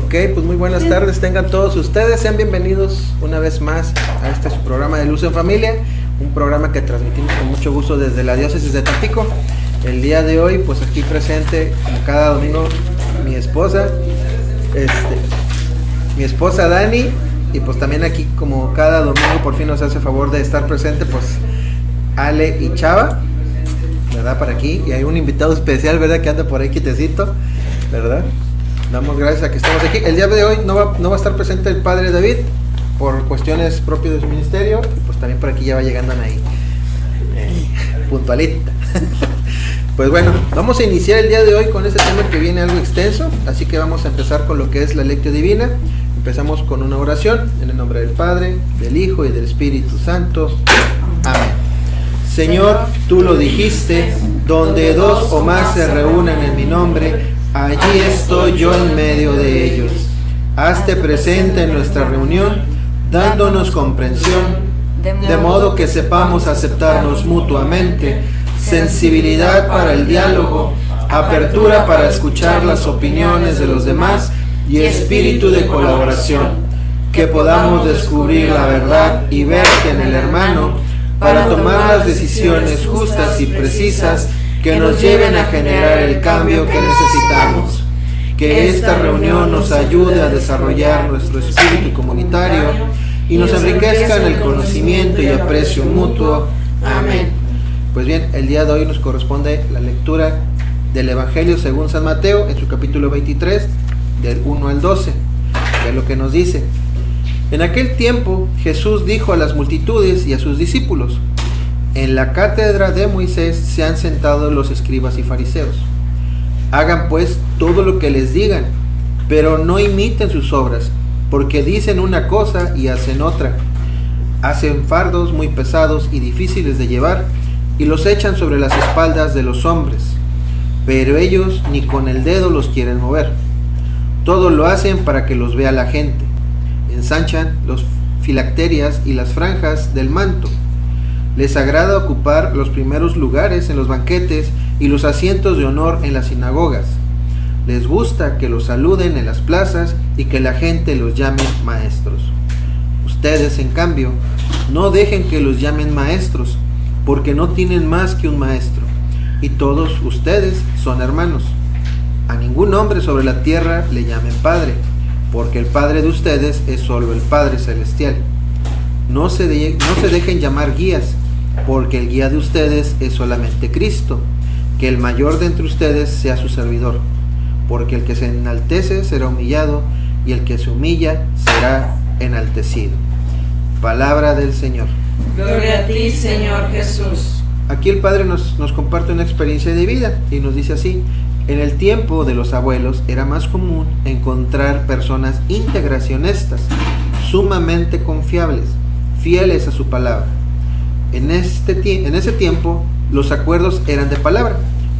Ok, pues muy buenas tardes, tengan todos ustedes, sean bienvenidos una vez más a este su programa de Luz en Familia, un programa que transmitimos con mucho gusto desde la diócesis de Tampico. El día de hoy, pues aquí presente, como cada domingo, mi esposa Dani, y pues también aquí como cada domingo por fin nos hace favor de estar presente, pues Ale y Chava, ¿verdad? Para aquí, y hay un invitado especial, ¿verdad? Que anda por ahí quitecito, ¿verdad? Damos gracias a que estamos aquí. El día de hoy no va a estar presente el padre David por cuestiones propias de su ministerio, y pues también por aquí ya va llegando ahí puntualita. Pues bueno, vamos a iniciar el día de hoy con este tema que viene algo extenso, así que vamos a empezar con lo que es la lectio divina. Empezamos con una oración en el nombre del Padre, del Hijo y del Espíritu Santo. Amén. Señor, tú lo dijiste, donde dos o más se reúnan en mi nombre, allí estoy yo en medio de ellos. Hazte presente en nuestra reunión, dándonos comprensión, de modo que sepamos aceptarnos mutuamente, sensibilidad para el diálogo, apertura para escuchar las opiniones de los demás y espíritu de colaboración, que podamos descubrir la verdad y verte en el hermano para tomar las decisiones justas y precisas que nos lleven a generar el cambio que necesitamos. Que esta reunión nos ayude a desarrollar nuestro espíritu comunitario y nos enriquezca en el conocimiento y aprecio mutuo. Amén. Pues bien, el día de hoy nos corresponde la lectura del Evangelio según San Mateo, en su capítulo 23, del 1 al 12, que es lo que nos dice. En aquel tiempo Jesús dijo a las multitudes y a sus discípulos: en la cátedra de Moisés se han sentado los escribas y fariseos. Hagan pues todo lo que les digan, pero no imiten sus obras, porque dicen una cosa y hacen otra. Hacen fardos muy pesados y difíciles de llevar, y los echan sobre las espaldas de los hombres, pero ellos ni con el dedo los quieren mover. Todo lo hacen para que los vea la gente. Ensanchan los filacterias y las franjas del manto. Les agrada ocupar los primeros lugares en los banquetes y los asientos de honor en las sinagogas. Les gusta que los saluden en las plazas y que la gente los llame maestros. Ustedes, en cambio, no dejen que los llamen maestros, porque no tienen más que un maestro, y todos ustedes son hermanos. A ningún hombre sobre la tierra le llamen Padre, porque el Padre de ustedes es solo el Padre Celestial. No se dejen llamar guías, porque el guía de ustedes es solamente Cristo. Que el mayor de entre ustedes sea su servidor, porque el que se enaltece será humillado, y el que se humilla será enaltecido. Palabra del Señor. Gloria a ti, Señor Jesús. Aquí el Padre nos comparte una experiencia de vida y nos dice así: en el tiempo de los abuelos era más común encontrar personas íntegras y honestas, sumamente confiables, fieles a su palabra. En ese tiempo los acuerdos eran de palabra,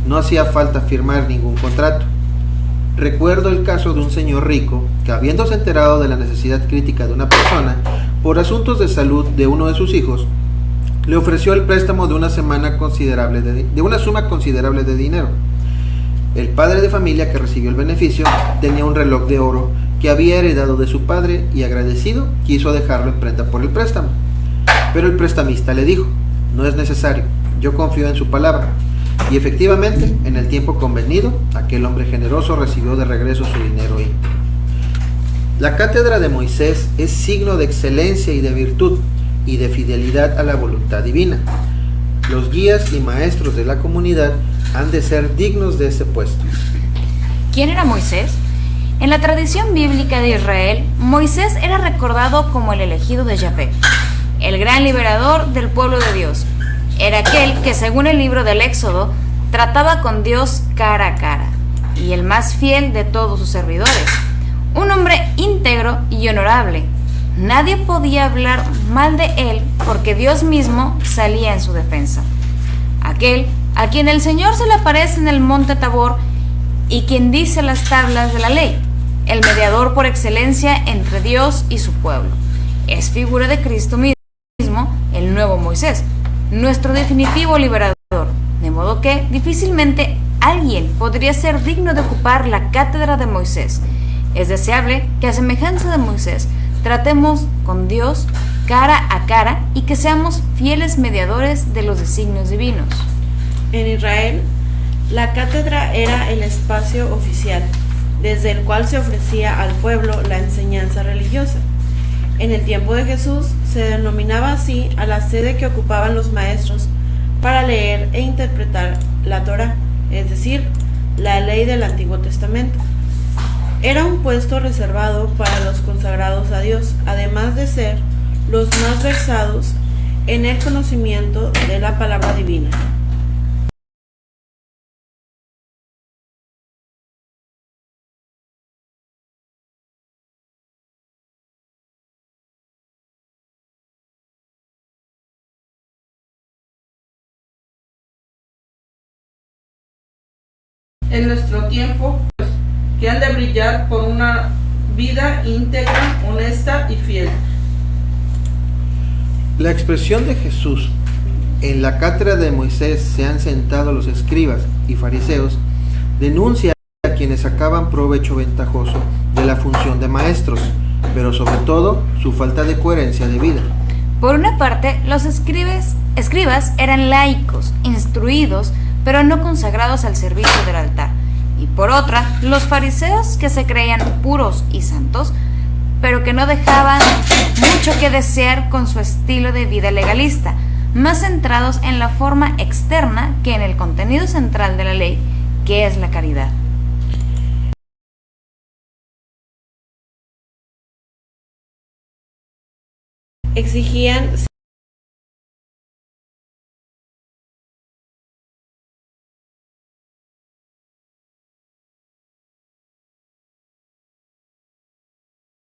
no hacía falta firmar ningún contrato. Recuerdo el caso de un señor rico que, habiéndose enterado de la necesidad crítica de una persona por asuntos de salud de uno de sus hijos, le ofreció el préstamo de una suma considerable de dinero. El padre de familia que recibió el beneficio tenía un reloj de oro que había heredado de su padre y, agradecido, quiso dejarlo en prenda por el préstamo. Pero el prestamista le dijo: no es necesario, yo confío en su palabra. Y efectivamente, en el tiempo convenido, aquel hombre generoso recibió de regreso su dinero íntegro. La cátedra de Moisés es signo de excelencia y de virtud, y de fidelidad a la voluntad divina. Los guías y maestros de la comunidad han de ser dignos de ese puesto. ¿Quién era Moisés? En la tradición bíblica de Israel, Moisés era recordado como el elegido de Yahvé, el gran liberador del pueblo de Dios. Era aquel que, según el libro del Éxodo, trataba con Dios cara a cara, y el más fiel de todos sus servidores. Un hombre íntegro y honorable. Nadie podía hablar mal de él porque Dios mismo salía en su defensa. Aquel a quien el Señor se le aparece en el monte Tabor y quien dice las tablas de la ley, el mediador por excelencia entre Dios y su pueblo. Es figura de Cristo mismo, el nuevo Moisés, nuestro definitivo liberador, de modo que difícilmente alguien podría ser digno de ocupar la cátedra de Moisés, Es deseable que a semejanza de Moisés tratemos con Dios cara a cara y que seamos fieles mediadores de los designios divinos. En Israel, la cátedra era el espacio oficial, desde el cual se ofrecía al pueblo la enseñanza religiosa. En el tiempo de Jesús se denominaba así a la sede que ocupaban los maestros para leer e interpretar la Torá, es decir, la ley del Antiguo Testamento. Era un puesto reservado para los consagrados a Dios, además de ser los más versados en el conocimiento de la palabra divina. En nuestro tiempo, que han de brillar por una vida íntegra, honesta y fiel. La expresión de Jesús: en la cátedra de Moisés se han sentado los escribas y fariseos, denuncia a quienes sacaban provecho ventajoso de la función de maestros, pero sobre todo su falta de coherencia de vida. Por una parte, los escribas eran laicos, instruidos, pero no consagrados al servicio del altar. Y por otra, los fariseos, que se creían puros y santos, pero que no dejaban mucho que desear con su estilo de vida legalista, más centrados en la forma externa que en el contenido central de la ley, que es la caridad. Exigían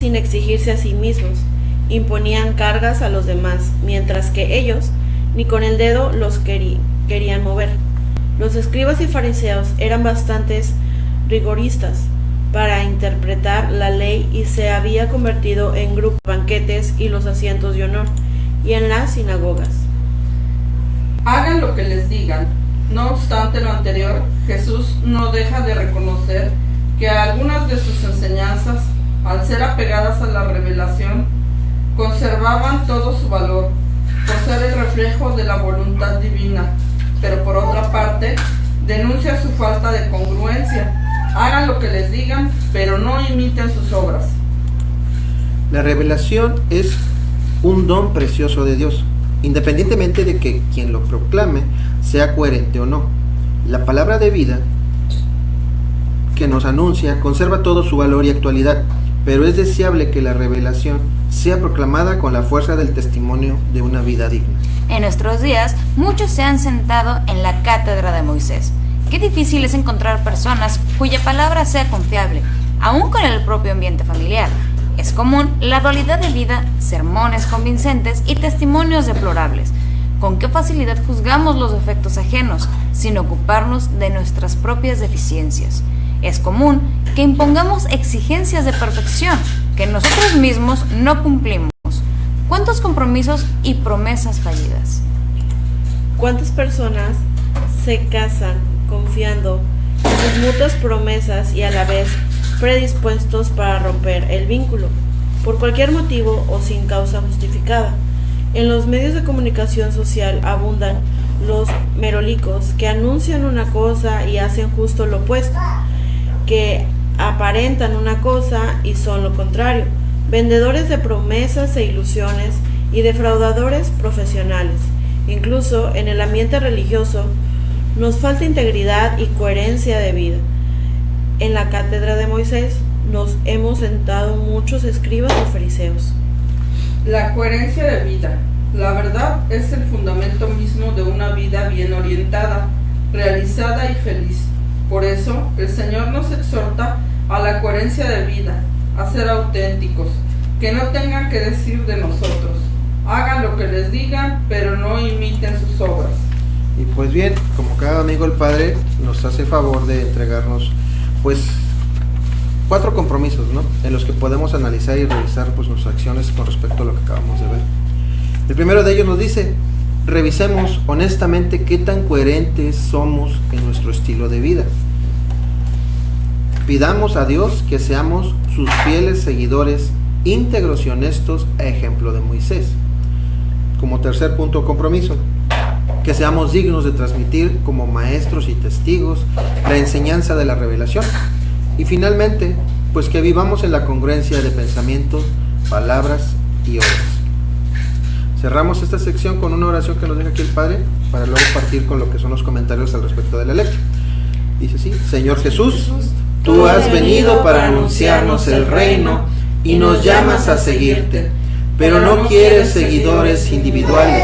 sin exigirse a sí mismos, imponían cargas a los demás, mientras que ellos ni con el dedo los querían mover. Los escribas y fariseos eran bastantes rigoristas para interpretar la ley y se había convertido en grupos de banquetes y los asientos de honor, y en las sinagogas. Hagan lo que les digan. No obstante lo anterior, Jesús no deja de reconocer que algunas de sus enseñanzas, al ser apegadas a la revelación, conservaban todo su valor, por ser el reflejo de la voluntad divina, pero por otra parte, denuncia su falta de congruencia. Hagan lo que les digan, pero no imiten sus obras. La revelación es un don precioso de Dios, independientemente de que quien lo proclame sea coherente o no. La palabra de vida que nos anuncia conserva todo su valor y actualidad, pero es deseable que la revelación sea proclamada con la fuerza del testimonio de una vida digna. En nuestros días, muchos se han sentado en la cátedra de Moisés. Qué difícil es encontrar personas cuya palabra sea confiable, aún con el propio ambiente familiar. Es común la dualidad de vida, sermones convincentes y testimonios deplorables. Con qué facilidad juzgamos los defectos ajenos, sin ocuparnos de nuestras propias deficiencias. Es común que impongamos exigencias de perfección que nosotros mismos no cumplimos. ¿Cuántos compromisos y promesas fallidas? ¿Cuántas personas se casan confiando en sus mutuas promesas y a la vez predispuestos para romper el vínculo, por cualquier motivo o sin causa justificada? En los medios de comunicación social abundan los merolicos que anuncian una cosa y hacen justo lo opuesto, que aparentan una cosa y son lo contrario, vendedores de promesas e ilusiones y defraudadores profesionales. Incluso en el ambiente religioso nos falta integridad y coherencia de vida. En la cátedra de Moisés nos hemos sentado muchos escribas y fariseos. La coherencia de vida. La verdad es el fundamento mismo de una vida bien orientada, realizada y feliz. Por eso, el Señor nos exhorta a la coherencia de vida, a ser auténticos, que no tengan que decir de nosotros. Hagan lo que les digan, pero no imiten sus obras. Y pues bien, como cada domingo el Padre nos hace favor de entregarnos, pues, 4 compromisos, ¿no?, en los que podemos analizar y revisar, pues, nuestras acciones con respecto a lo que acabamos de ver. El primero de ellos nos dice: revisemos honestamente qué tan coherentes somos en nuestro estilo de vida. Pidamos a Dios que seamos sus fieles seguidores, íntegros y honestos, a ejemplo de Moisés. Como tercer punto, compromiso. Que seamos dignos de transmitir como maestros y testigos la enseñanza de la revelación. Y finalmente, pues que vivamos en la congruencia de pensamientos, palabras y obras. Cerramos esta sección con una oración que nos deja aquí el Padre, para luego partir con lo que son los comentarios al respecto de la lectura. Dice así: Señor Jesús, tú has venido para anunciarnos el reino y nos llamas a seguirte, pero no quieres seguidores individuales.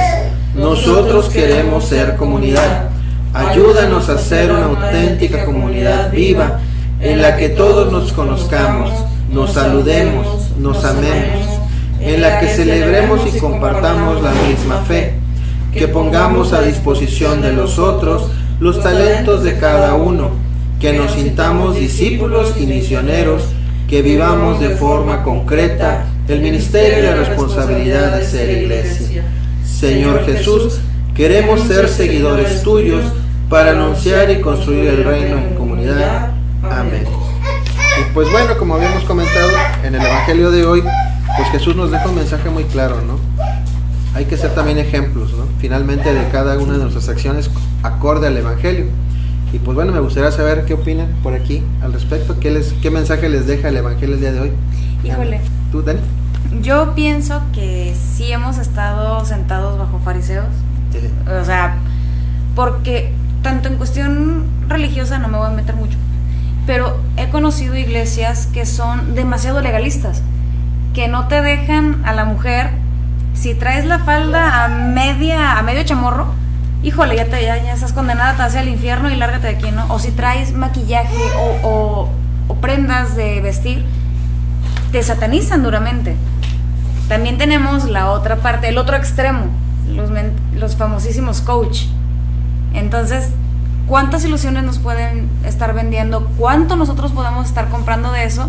Nosotros queremos ser comunidad. Ayúdanos a ser una auténtica comunidad viva, en la que todos nos conozcamos, nos saludemos, nos amemos, en la que celebremos y compartamos la misma fe, que pongamos a disposición de los otros los talentos de cada uno, que nos sintamos discípulos y misioneros, que vivamos de forma concreta el ministerio y la responsabilidad de ser iglesia. Señor Jesús, queremos ser seguidores tuyos para anunciar y construir el reino en comunidad. Amén. Y pues bueno, como habíamos comentado en el Evangelio de hoy, pues Jesús nos deja un mensaje muy claro, ¿no? Hay que ser también ejemplos, ¿no? Finalmente, de cada una de nuestras acciones acorde al Evangelio. Y pues bueno, me gustaría saber qué opinan por aquí al respecto, qué mensaje les deja el Evangelio el día de hoy. Híjole. ¿Tú, Dani? Yo pienso que sí hemos estado sentados bajo fariseos. Sí. O sea, porque tanto en cuestión religiosa no me voy a meter mucho, pero he conocido iglesias que son demasiado legalistas, que no te dejan a la mujer, si traes la falda a medio chamorro, híjole, ya estás condenada, te vas al infierno y lárgate de aquí, ¿no? O si traes maquillaje o prendas de vestir, te satanizan duramente. También tenemos la otra parte, el otro extremo, los famosísimos coach. Entonces, ¿cuántas ilusiones nos pueden estar vendiendo? ¿Cuánto nosotros podemos estar comprando de eso?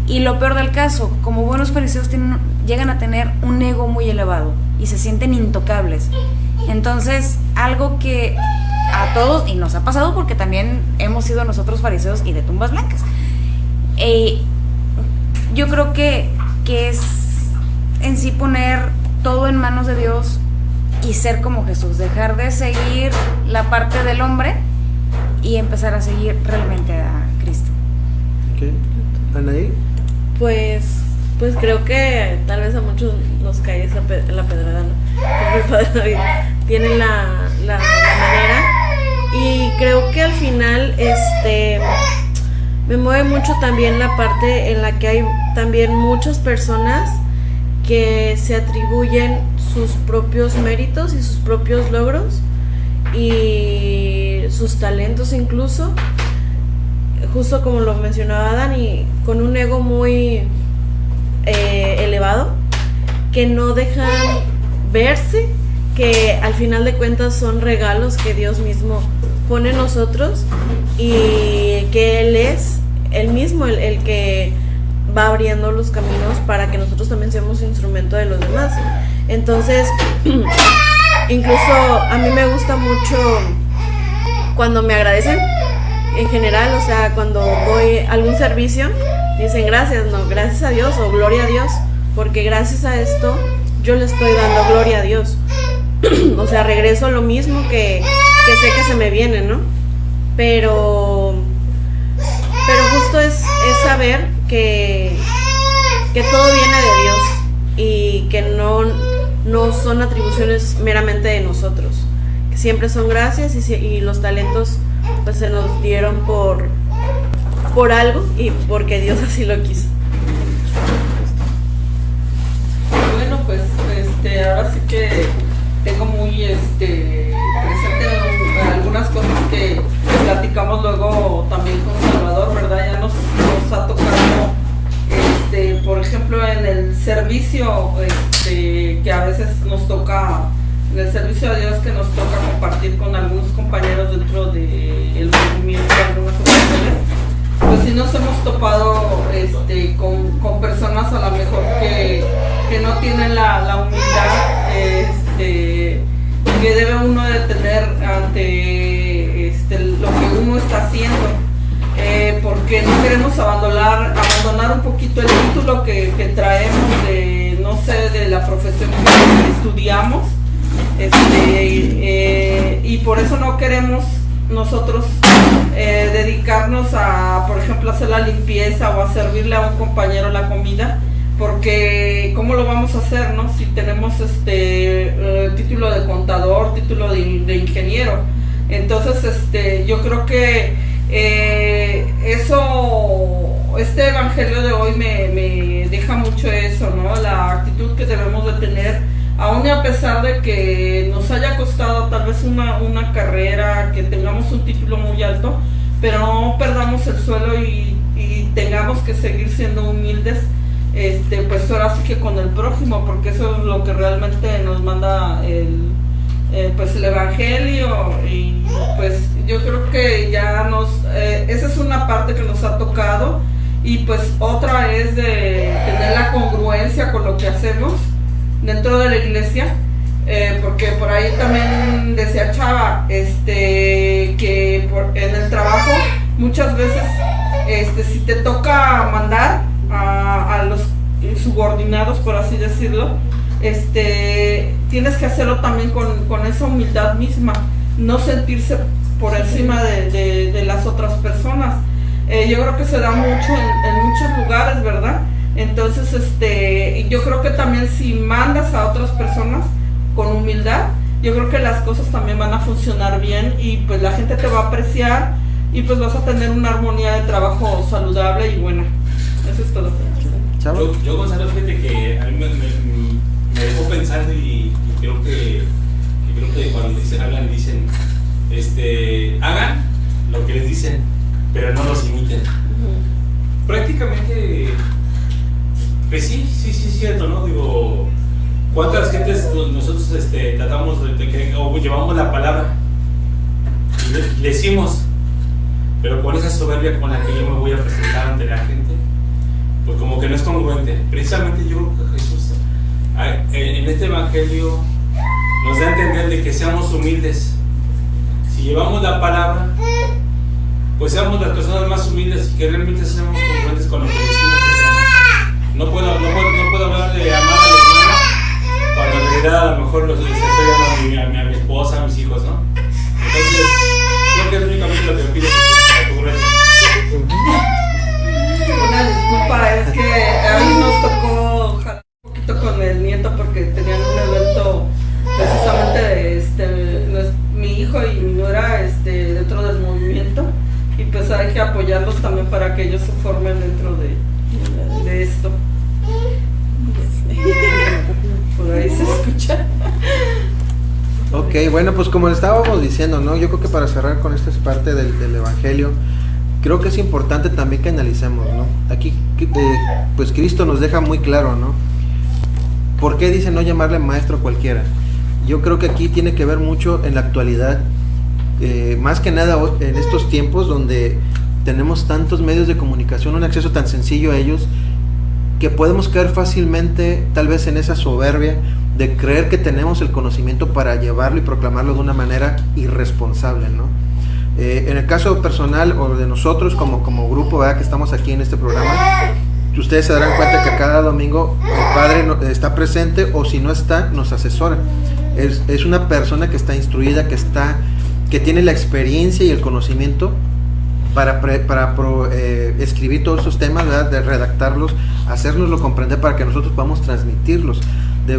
Y lo peor del caso, como buenos fariseos llegan a tener un ego muy elevado y se sienten intocables. Entonces, algo que a todos, y nos ha pasado porque también hemos sido nosotros fariseos y de tumbas blancas, yo creo que es en sí poner todo en manos de Dios y ser como Jesús, dejar de seguir la parte del hombre y empezar a seguir realmente a Cristo. Okay. ¿Anaí? Pues creo que tal vez a muchos nos cae la pedrada, ¿no? Porque el Padre David tiene la manera, y creo que al final me mueve mucho también la parte en la que hay también muchas personas que se atribuyen sus propios méritos y sus propios logros y sus talentos, incluso, justo como lo mencionaba Dani, con un ego muy elevado, que no dejan verse que al final de cuentas son regalos que Dios mismo pone en nosotros, y que Él es Él mismo el que va abriendo los caminos para que nosotros también seamos instrumento de los demás. Entonces, incluso a mí me gusta mucho cuando me agradecen en general, o sea, cuando doy algún servicio, dicen gracias, no, gracias a Dios o gloria a Dios, porque gracias a esto yo le estoy dando gloria a Dios. O sea, regreso lo mismo que sé que se me viene, ¿no? Pero justo es saber que todo viene de Dios y que no son atribuciones meramente de nosotros, que siempre son gracias, y los talentos pues se nos dieron por algo y porque Dios así lo quiso. Bueno, pues ahora sí que tengo muy presente algunas cosas que platicamos luego también con Salvador, ¿verdad? Ya nos ha tocado, por ejemplo, en el servicio, que a veces nos toca, en el servicio a Dios, que nos toca compartir con algunos compañeros dentro del movimiento, algunas ocasiones, pues sí nos hemos topado con personas a lo mejor que no tienen la humildad que debe uno de tener ante lo que uno está haciendo, porque no queremos abandonar un poquito el título que traemos de, no sé, de la profesión que estudiamos, y por eso no queremos nosotros dedicarnos a, por ejemplo, hacer la limpieza o a servirle a un compañero la comida, porque ¿cómo lo vamos a hacer, no? Si tenemos título de contador, título de ingeniero. Entonces, yo creo que este evangelio de hoy me deja mucho eso, ¿no? La actitud que debemos de tener, aún y a pesar de que nos haya costado tal vez una carrera, que tengamos un título muy alto, pero no perdamos el suelo y tengamos que seguir siendo humildes, pues ahora sí que con el prójimo, porque eso es lo que realmente nos manda el evangelio. Y pues yo creo que ya esa es una parte que nos ha tocado, y pues otra es de tener la congruencia con lo que hacemos dentro de la iglesia, porque por ahí también decía Chava, que en el trabajo muchas veces, si te toca mandar a los subordinados, por así decirlo, tienes que hacerlo también con esa humildad misma, no sentirse por encima de las otras personas. Yo creo que se da mucho en muchos lugares, ¿verdad? Entonces, yo creo que también si mandas a otras personas con humildad, yo creo que las cosas también van a funcionar bien, y pues la gente te va a apreciar, y pues vas a tener una armonía de trabajo saludable y buena. Eso es todo. Yo Gonzalo, fíjate que a mí me dejó pensando, y creo que cuando dicen, hagan lo que les dicen, pero no los imiten. Prácticamente, pues sí, es cierto, ¿no? Digo, ¿cuántas gentes nosotros tratamos o llevamos la palabra y le decimos, pero con esa soberbia con la que yo me voy a presentar ante la gente, pues como que no es congruente? Precisamente yo creo que Jesús en este evangelio nos da a entender de que seamos humildes. Si llevamos la palabra, pues seamos las personas más humildes, y que realmente seamos congruentes con lo que decimos que seamos. No puedo hablar de amar a los hermanos cuando en realidad a lo mejor los estoy dando a mi esposa, a mis hijos, ¿no? Entonces, creo que es únicamente lo que me pide la congruencia. Una disculpa, es que hoy nos tocó jalar un poquito con el nieto, porque tenían un evento precisamente mi hijo y mi nuera dentro del movimiento, y pues hay que apoyarlos también para que ellos se formen dentro de esto. Por ahí se escucha. Ok, bueno, pues como le estábamos diciendo, ¿no? Yo creo que para cerrar con esta parte del evangelio, creo que es importante también que analicemos, ¿no? Aquí, pues Cristo nos deja muy claro, ¿no? ¿Por qué dice no llamarle maestro cualquiera? Yo creo que aquí tiene que ver mucho en la actualidad, más que nada en estos tiempos donde tenemos tantos medios de comunicación, un acceso tan sencillo a ellos, que podemos caer fácilmente tal vez en esa soberbia de creer que tenemos el conocimiento para llevarlo y proclamarlo de una manera irresponsable, ¿no? En el caso personal o de nosotros como grupo, ¿verdad?, que estamos aquí en este programa, ustedes se darán cuenta que cada domingo el padre está presente, o si no está, nos asesora. Es una persona que está instruida, que tiene la experiencia y el conocimiento para escribir todos estos temas, ¿verdad?, de redactarlos, hacérnoslo comprender para que nosotros podamos transmitirlos.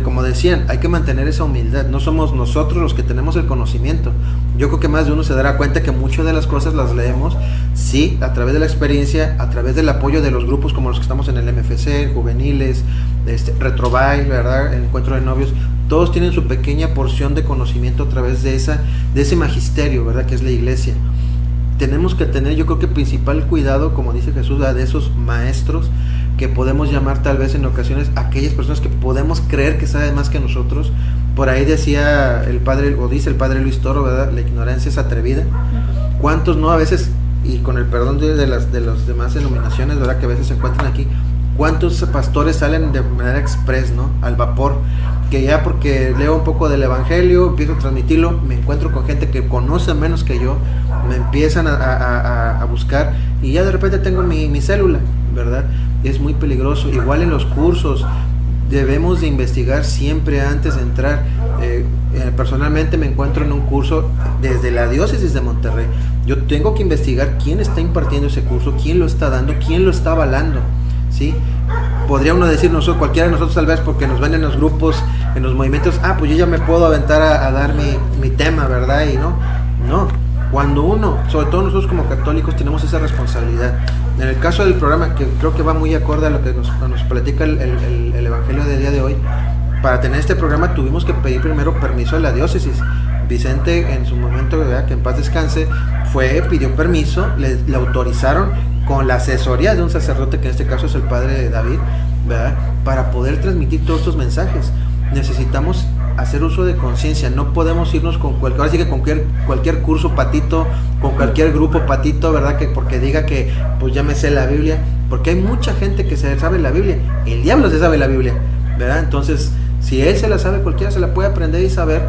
Como decían, hay que mantener esa humildad. No somos nosotros los que tenemos el conocimiento. Yo creo que más de uno se dará cuenta que muchas de las cosas las leemos, sí, a través de la experiencia, a través del apoyo de los grupos como los que estamos en el MFC, juveniles, Retrobail, ¿verdad?, el encuentro de novios. Todos tienen su pequeña porción de conocimiento a través de ese magisterio, ¿verdad?, que es la iglesia. Tenemos que tener, yo creo que principal cuidado, como dice Jesús, de esos maestros que podemos llamar tal vez en ocasiones aquellas personas que podemos creer que saben más que nosotros. Por ahí decía el padre, o dice el padre Luis Toro, ¿verdad?, la ignorancia es atrevida. ¿Cuántos no a veces, y con el perdón de las demás denominaciones, ¿verdad?, que a veces se encuentran aquí, cuántos pastores salen de manera express, ¿no?, al vapor, que ya porque leo un poco del evangelio, empiezo a transmitirlo, me encuentro con gente que conoce menos que yo, me empiezan a buscar y ya de repente tengo mi célula, ¿verdad? Es muy peligroso. Igual en los cursos, debemos de investigar siempre antes de entrar. Personalmente me encuentro en un curso desde la diócesis de Monterrey. Yo tengo que investigar quién está impartiendo ese curso, quién lo está dando, quién lo está avalando, ¿sí? Podría uno decir, cualquiera de nosotros tal vez porque nos ven en los grupos, en los movimientos, pues yo ya me puedo aventar a dar mi tema, ¿verdad? Y no, cuando uno, sobre todo nosotros como católicos, tenemos esa responsabilidad. En el caso del programa, que creo que va muy acorde a lo que nos platica el Evangelio del día de hoy, para tener este programa tuvimos que pedir primero permiso a la diócesis. Vicente, en su momento, ¿verdad?, que en paz descanse, pidió permiso, le autorizaron con la asesoría de un sacerdote, que en este caso es el padre David, ¿verdad?, para poder transmitir todos estos mensajes. Necesitamos hacer uso de conciencia, no podemos irnos con cualquier curso patito, con cualquier grupo patito, ¿verdad?, que porque diga que pues ya me sé la Biblia, porque hay mucha gente que se sabe la Biblia, el diablo se sabe la Biblia, ¿verdad? Entonces, si él se la sabe, cualquiera se la puede aprender y saber,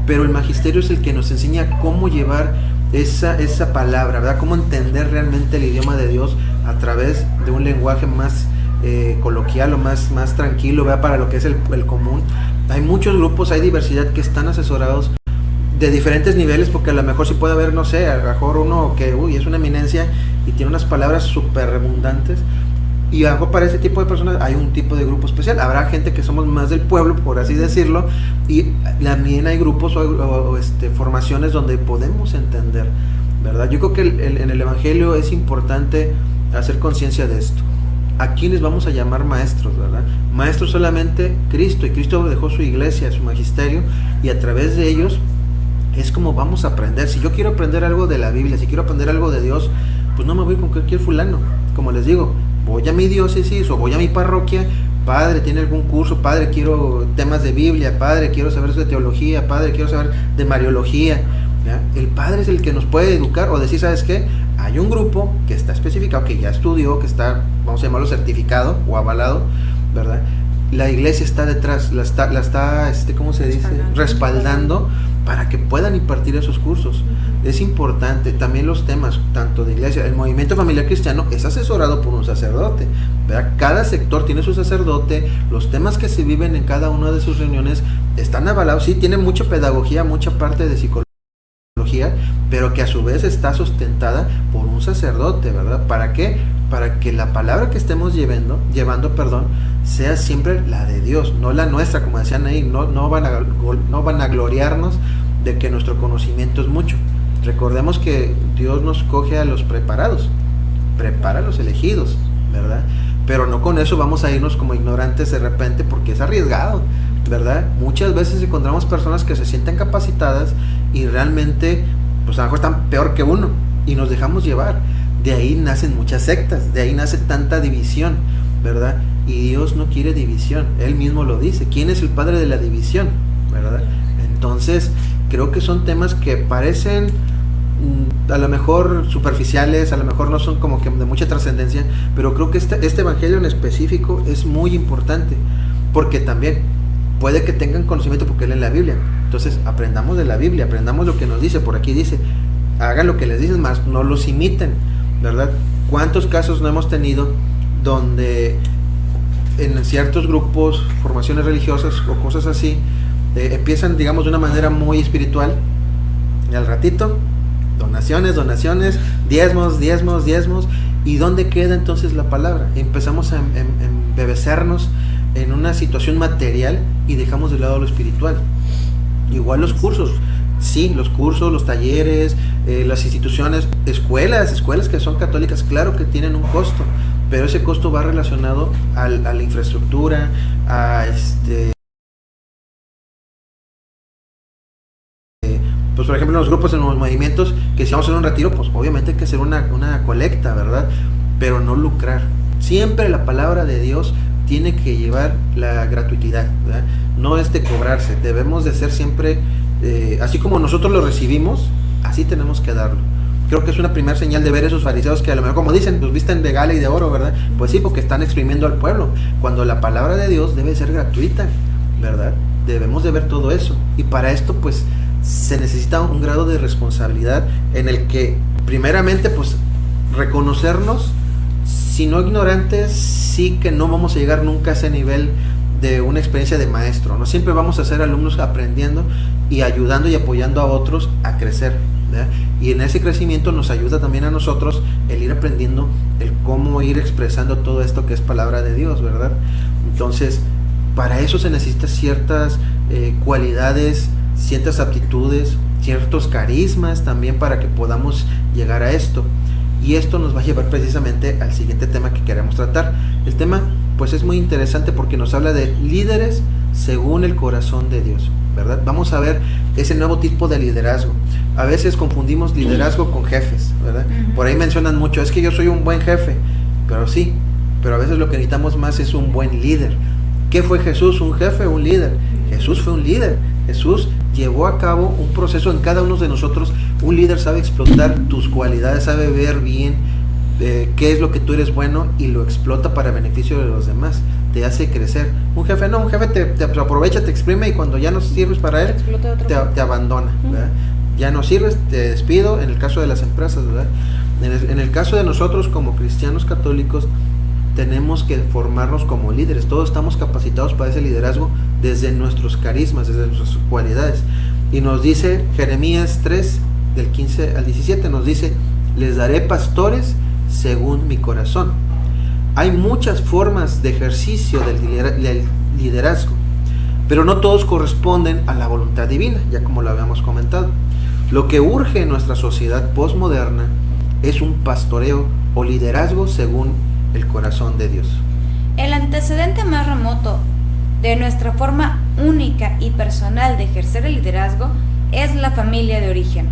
pero el magisterio es el que nos enseña cómo llevar esa palabra, ¿verdad?, cómo entender realmente el idioma de Dios a través de un lenguaje más coloquial o más tranquilo, ¿verdad?, para lo que es el común. Hay muchos grupos, hay diversidad que están asesorados de diferentes niveles, porque a lo mejor sí puede haber, no sé, a lo mejor uno que es una eminencia y tiene unas palabras súper redundantes, y a lo mejor para ese tipo de personas hay un tipo de grupo especial. Habrá gente que somos más del pueblo, por así decirlo, y también hay grupos o formaciones donde podemos entender, ¿verdad? Yo creo que en el Evangelio es importante hacer conciencia de esto. ¿A quiénes vamos a llamar maestros, verdad? Maestros solamente Cristo, y Cristo dejó su iglesia, su magisterio, y a través de ellos es como vamos a aprender. Si yo quiero aprender algo de la Biblia, si quiero aprender algo de Dios, pues no me voy con cualquier fulano. Como les digo, voy a mi diócesis o voy a mi parroquia. Padre, ¿tiene algún curso? Padre, quiero temas de Biblia. Padre, quiero saber de teología. Padre, quiero saber de Mariología, ¿ya? El padre es el que nos puede educar o decir, ¿sabes qué? Hay un grupo que está especificado, que ya estudió, que está, vamos a llamarlo, certificado o avalado, ¿verdad? La iglesia está detrás, la está ¿cómo se dice? Respaldando para que puedan impartir esos cursos. Es importante también los temas, tanto de iglesia, el movimiento familiar cristiano es asesorado por un sacerdote, ¿verdad? Cada sector tiene su sacerdote, los temas que se viven en cada una de sus reuniones están avalados, sí, tiene mucha pedagogía, mucha parte de psicología, pero que a su vez está sustentada por un sacerdote, ¿verdad? ¿Para qué? Para que la palabra que estemos llevando, sea siempre la de Dios, no la nuestra, como decían ahí. No van a gloriarnos de que nuestro conocimiento es mucho. Recordemos que Dios nos coge a los preparados, prepara a los elegidos, ¿verdad? Pero no con eso vamos a irnos como ignorantes de repente, porque es arriesgado, ¿verdad? Muchas veces encontramos personas que se sienten capacitadas y realmente, pues a lo mejor están peor que uno, y nos dejamos llevar. De ahí nacen muchas sectas, de ahí nace tanta división, ¿verdad? Y Dios no quiere división, Él mismo lo dice. ¿Quién es el padre de la división, verdad? Entonces, creo que son temas que parecen a lo mejor superficiales, a lo mejor no son como que de mucha trascendencia, pero creo que este evangelio en específico es muy importante, porque también puede que tengan conocimiento porque leen la Biblia. Entonces, aprendamos de la Biblia, aprendamos lo que nos dice. Por aquí dice, hagan lo que les dicen, más no los imiten, ¿verdad? ¿Cuántos casos no hemos tenido donde en ciertos grupos, formaciones religiosas o cosas así, empiezan, digamos, de una manera muy espiritual, y al ratito, donaciones, diezmos, y ¿dónde queda entonces la palabra? Empezamos a embebecernos en una situación material y dejamos de lado lo espiritual. Igual los cursos, sí, los cursos, los talleres, las instituciones, escuelas que son católicas, claro que tienen un costo, pero ese costo va relacionado a la infraestructura, a pues por ejemplo en los grupos, en los movimientos, que si vamos a hacer un retiro, pues obviamente hay que hacer una colecta, ¿verdad? Pero no lucrar. Siempre la palabra de Dios tiene que llevar la gratuidad, ¿verdad? No es de cobrarse, debemos de ser siempre, así como nosotros lo recibimos, así tenemos que darlo. Creo que es una primera señal de ver esos fariseos que a lo mejor, como dicen, los visten de gala y de oro, ¿verdad? Pues sí, porque están exprimiendo al pueblo, cuando la palabra de Dios debe ser gratuita, ¿verdad? Debemos de ver todo eso, y para esto pues se necesita un grado de responsabilidad en el que primeramente pues reconocernos, si no ignorantes, sí que no vamos a llegar nunca a ese nivel de una experiencia de maestro, ¿no? Siempre vamos a ser alumnos aprendiendo y ayudando y apoyando a otros a crecer, ¿verdad? Y en ese crecimiento nos ayuda también a nosotros el ir aprendiendo el cómo ir expresando todo esto que es palabra de Dios, ¿verdad? Entonces, para eso se necesitan ciertas cualidades, ciertas aptitudes, ciertos carismas también para que podamos llegar a esto. Y esto nos va a llevar precisamente al siguiente tema que queremos tratar. El tema pues es muy interesante porque nos habla de líderes según el corazón de Dios, ¿verdad? Vamos a ver ese nuevo tipo de liderazgo. A veces confundimos liderazgo con jefes, ¿verdad? Por ahí mencionan mucho, es que yo soy un buen jefe, pero sí, pero a veces lo que necesitamos más es un buen líder. ¿Qué fue Jesús? ¿Un jefe o un líder? Jesús fue un líder. Jesús llevó a cabo un proceso en cada uno de nosotros. Un líder sabe explotar tus cualidades, sabe ver bien qué es lo que tú eres bueno y lo explota para beneficio de los demás, te hace crecer. Un jefe no, un jefe te aprovecha, te exprime y cuando ya no sirves para él, te abandona, ¿verdad? Ya no sirves, te despido, en el caso de las empresas, ¿verdad? En el caso de nosotros como cristianos católicos, tenemos que formarnos como líderes. Todos estamos capacitados para ese liderazgo desde nuestros carismas, desde nuestras cualidades. Y nos dice Jeremías 3, del 15 al 17, nos dice: les daré pastores según mi corazón. Hay muchas formas de ejercicio del liderazgo, pero no todos corresponden a la voluntad divina, ya como lo habíamos comentado. Lo que urge en nuestra sociedad postmoderna es un pastoreo o liderazgo según el corazón de Dios. El antecedente más remoto de nuestra forma única y personal de ejercer el liderazgo es la familia de origen.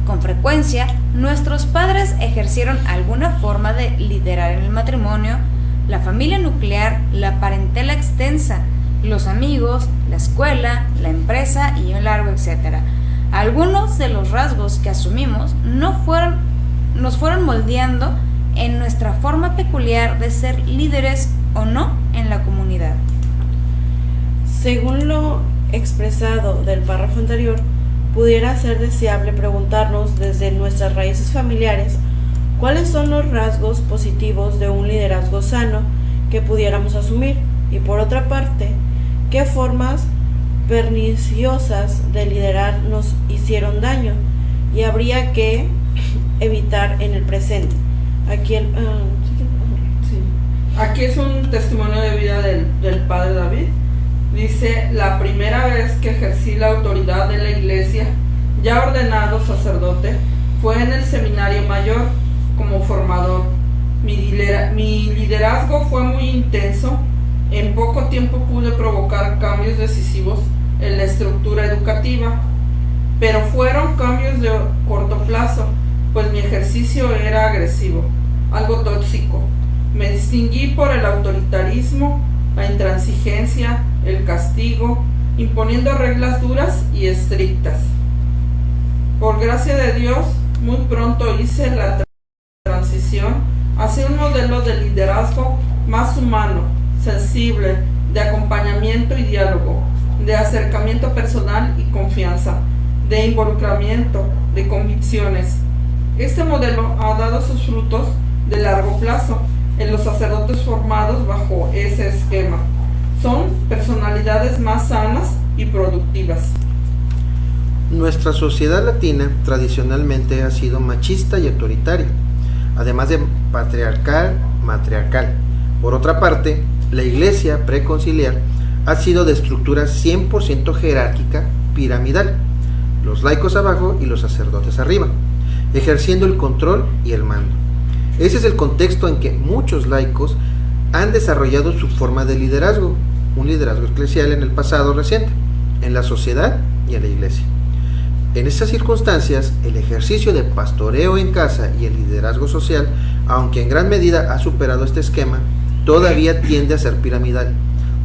Con frecuencia, nuestros padres ejercieron alguna forma de liderar en el matrimonio, la familia nuclear, la parentela extensa, los amigos, la escuela, la empresa y un largo etcétera. Algunos de los rasgos que asumimos nos fueron moldeando en nuestra forma peculiar de ser líderes o no en la comunidad. Según lo expresado del párrafo anterior, pudiera ser deseable preguntarnos desde nuestras raíces familiares cuáles son los rasgos positivos de un liderazgo sano que pudiéramos asumir y, por otra parte, qué formas perniciosas de liderar nos hicieron daño y habría que evitar en el presente. Aquí es un testimonio de vida del padre David. Dice: la primera vez que ejercí la autoridad de la iglesia, ya ordenado sacerdote, fue en el seminario mayor como formador. Mi liderazgo fue muy intenso. En poco tiempo pude provocar cambios decisivos en la estructura educativa, pero fueron cambios de corto plazo, pues mi ejercicio era agresivo, algo tóxico. Me distinguí por el autoritarismo, la intransigencia, el castigo, imponiendo reglas duras y estrictas. Por gracia de Dios, muy pronto hice la transición hacia un modelo de liderazgo más humano, sensible, de acompañamiento y diálogo, de acercamiento personal y confianza, de involucramiento, de convicciones. Este modelo ha dado sus frutos de largo plazo en los sacerdotes formados bajo ese esquema. Son personalidades más sanas y productivas. Nuestra sociedad latina tradicionalmente ha sido machista y autoritaria, además de matriarcal. Por otra parte, la iglesia preconciliar ha sido de estructura 100% jerárquica, piramidal, los laicos abajo y los sacerdotes arriba, ejerciendo el control y el mando. Ese es el contexto en que muchos laicos han desarrollado su forma de liderazgo, un liderazgo eclesial en el pasado reciente, en la sociedad y en la iglesia. En estas circunstancias, el ejercicio de pastoreo en casa y el liderazgo social, aunque en gran medida ha superado este esquema, todavía tiende a ser piramidal,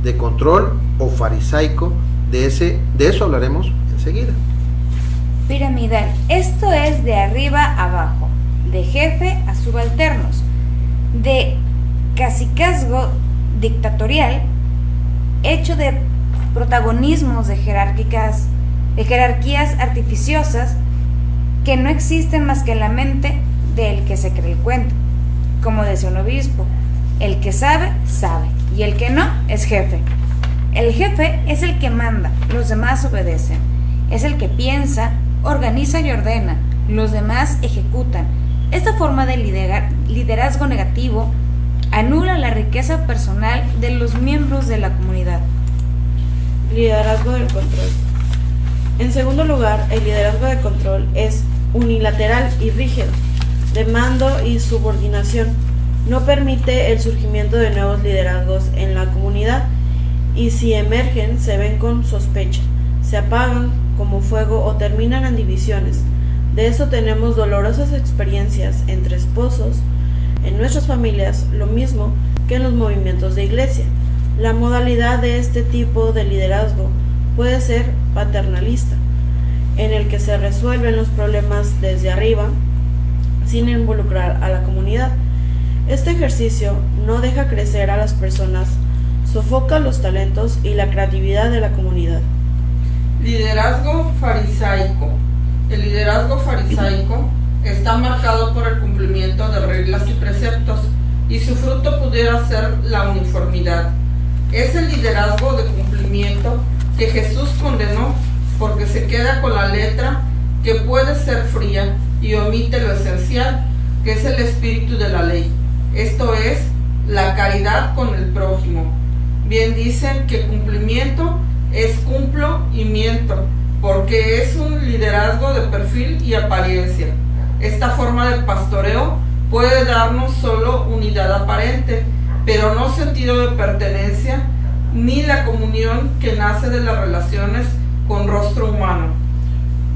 de control o farisaico. De eso hablaremos enseguida. Piramidal, esto es de arriba a abajo, de jefe a subalternos, de cacicazgo dictatorial, hecho de protagonismos de jerárquicas de jerarquías artificiosas que no existen más que en la mente del que se cree el cuento. Como decía un obispo, el que sabe, sabe, y el que no, es jefe. El jefe es el que manda, los demás obedecen. Es el que piensa, organiza y ordena, los demás ejecutan. Esta forma de liderazgo negativo anula la riqueza personal de los miembros de la comunidad. Liderazgo del control. En segundo lugar, el liderazgo de control es unilateral y rígido, de mando y subordinación. No permite el surgimiento de nuevos liderazgos en la comunidad y si emergen se ven con sospecha, se apagan como fuego o terminan en divisiones. De eso tenemos dolorosas experiencias entre esposos, en nuestras familias, lo mismo que en los movimientos de iglesia. La modalidad de este tipo de liderazgo puede ser paternalista, en el que se resuelven los problemas desde arriba sin involucrar a la comunidad. Este ejercicio no deja crecer a las personas, sofoca los talentos y la creatividad de la comunidad. Liderazgo farisaico. El liderazgo farisaico está marcado por el cumplimiento de reglas y preceptos, y su fruto pudiera ser la uniformidad. Es el liderazgo de cumplimiento que Jesús condenó porque se queda con la letra, que puede ser fría y omite lo esencial, que es el espíritu de la ley. Esto es, la caridad con el prójimo. Bien dicen que cumplimiento es cumplo y miento, porque es un liderazgo de perfil y apariencia. Esta forma de pastoreo puede darnos solo unidad aparente, pero no sentido de pertenencia, ni la comunión que nace de las relaciones con rostro humano.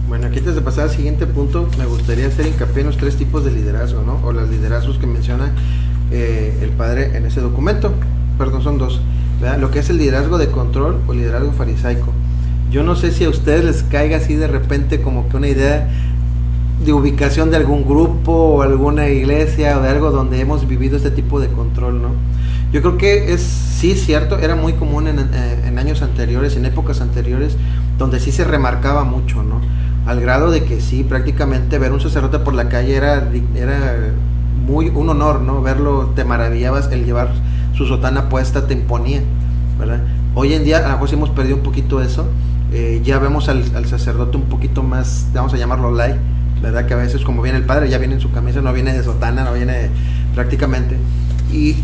Bueno, aquí antes de pasar al siguiente punto, me gustaría hacer hincapié en los 3 tipos de liderazgo, ¿no? O los liderazgos que menciona el padre en ese documento. Perdón, son 2, ¿verdad? Lo que es el liderazgo de control o liderazgo farisaico. Yo no sé si a ustedes les caiga así de repente como que una idea de ubicación de algún grupo o alguna iglesia o de algo donde hemos vivido este tipo de control, ¿no? Yo creo que sí es cierto, era muy común en años anteriores, en épocas anteriores, donde sí se remarcaba mucho, ¿no? Al grado de que sí, prácticamente ver un sacerdote por la calle era muy un honor, ¿no? Verlo, te maravillabas, el llevar su sotana puesta te imponía, ¿verdad? Hoy en día, a lo mejor sí hemos perdido un poquito eso, ya vemos al sacerdote un poquito más, vamos a llamarlo light, ¿verdad? Que a veces como viene el padre, ya viene en su camisa, no viene de sotana, no viene prácticamente, y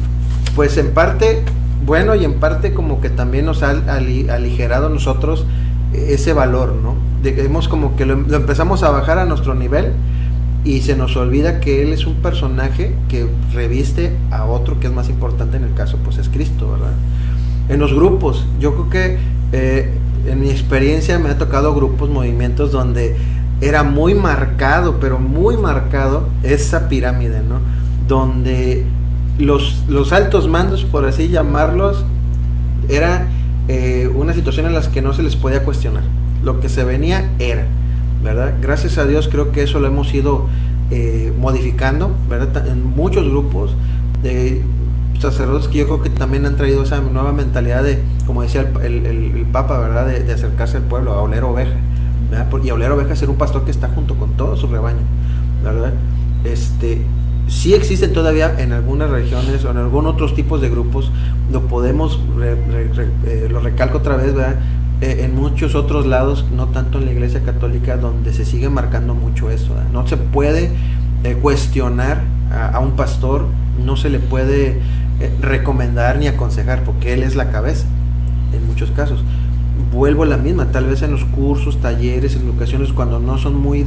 pues en parte bueno y en parte como que también nos ha aligerado a nosotros ese valor, ¿no? Hemos como que lo empezamos a bajar a nuestro nivel y se nos olvida que él es un personaje que reviste a otro que es más importante, en el caso pues es Cristo, ¿verdad? En los grupos, yo creo que en mi experiencia me ha tocado grupos, movimientos donde era muy marcado, pero muy marcado esa pirámide, ¿no? Donde los altos mandos, por así llamarlos, era una situación en la que no se les podía cuestionar. Lo que se venía era, ¿verdad? Gracias a Dios creo que eso lo hemos ido modificando, ¿verdad? En muchos grupos de sacerdotes que yo creo que también han traído esa nueva mentalidad de, como decía el Papa, ¿verdad? De acercarse al pueblo, a oler oveja, ¿verdad? Y a oler oveja es ser un pastor que está junto con todo su rebaño, ¿verdad? Sí existen todavía en algunas regiones o en algunos otros tipos de grupos, lo podemos, lo recalco otra vez, ¿verdad? En muchos otros lados, no tanto en la Iglesia Católica, donde se sigue marcando mucho eso, ¿verdad? No se puede cuestionar a un pastor, no se le puede recomendar ni aconsejar, porque él es la cabeza, en muchos casos. Vuelvo a la misma, tal vez en los cursos, talleres, en ocasiones cuando no son muy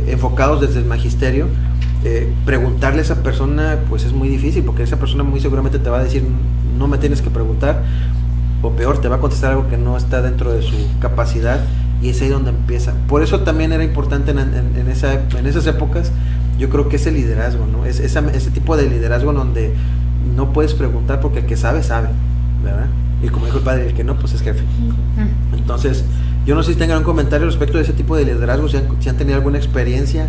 enfocados desde el magisterio, preguntarle a esa persona pues es muy difícil, porque esa persona muy seguramente te va a decir no me tienes que preguntar, o peor, te va a contestar algo que no está dentro de su capacidad, y es ahí donde empieza. Por eso también era importante en esas épocas, yo creo que ese liderazgo, ¿no? Ese tipo de liderazgo donde no puedes preguntar, porque el que sabe, sabe, ¿verdad? Y como dijo el padre, el que no, pues es jefe. Entonces, yo no sé si tengan un comentario respecto de ese tipo de liderazgo, si han tenido alguna experiencia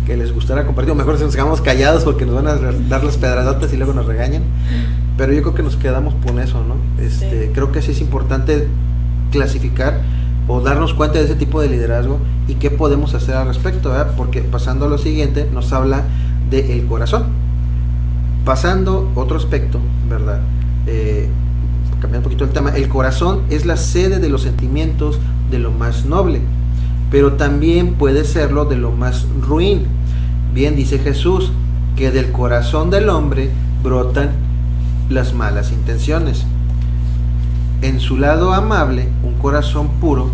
que les gustara compartir, o mejor si nos quedamos callados porque nos van a dar las pedradotas y luego nos regañan, pero yo creo que nos quedamos con eso, ¿no? Sí. Creo que sí es importante clasificar o darnos cuenta de ese tipo de liderazgo y qué podemos hacer al respecto, ¿verdad? Porque pasando a lo siguiente, nos habla del corazón. Pasando otro aspecto, ¿verdad? Cambiando un poquito el tema, el corazón es la sede de los sentimientos de lo más noble, pero también puede serlo de lo más ruin. Bien dice Jesús que del corazón del hombre brotan las malas intenciones. En su lado amable, un corazón puro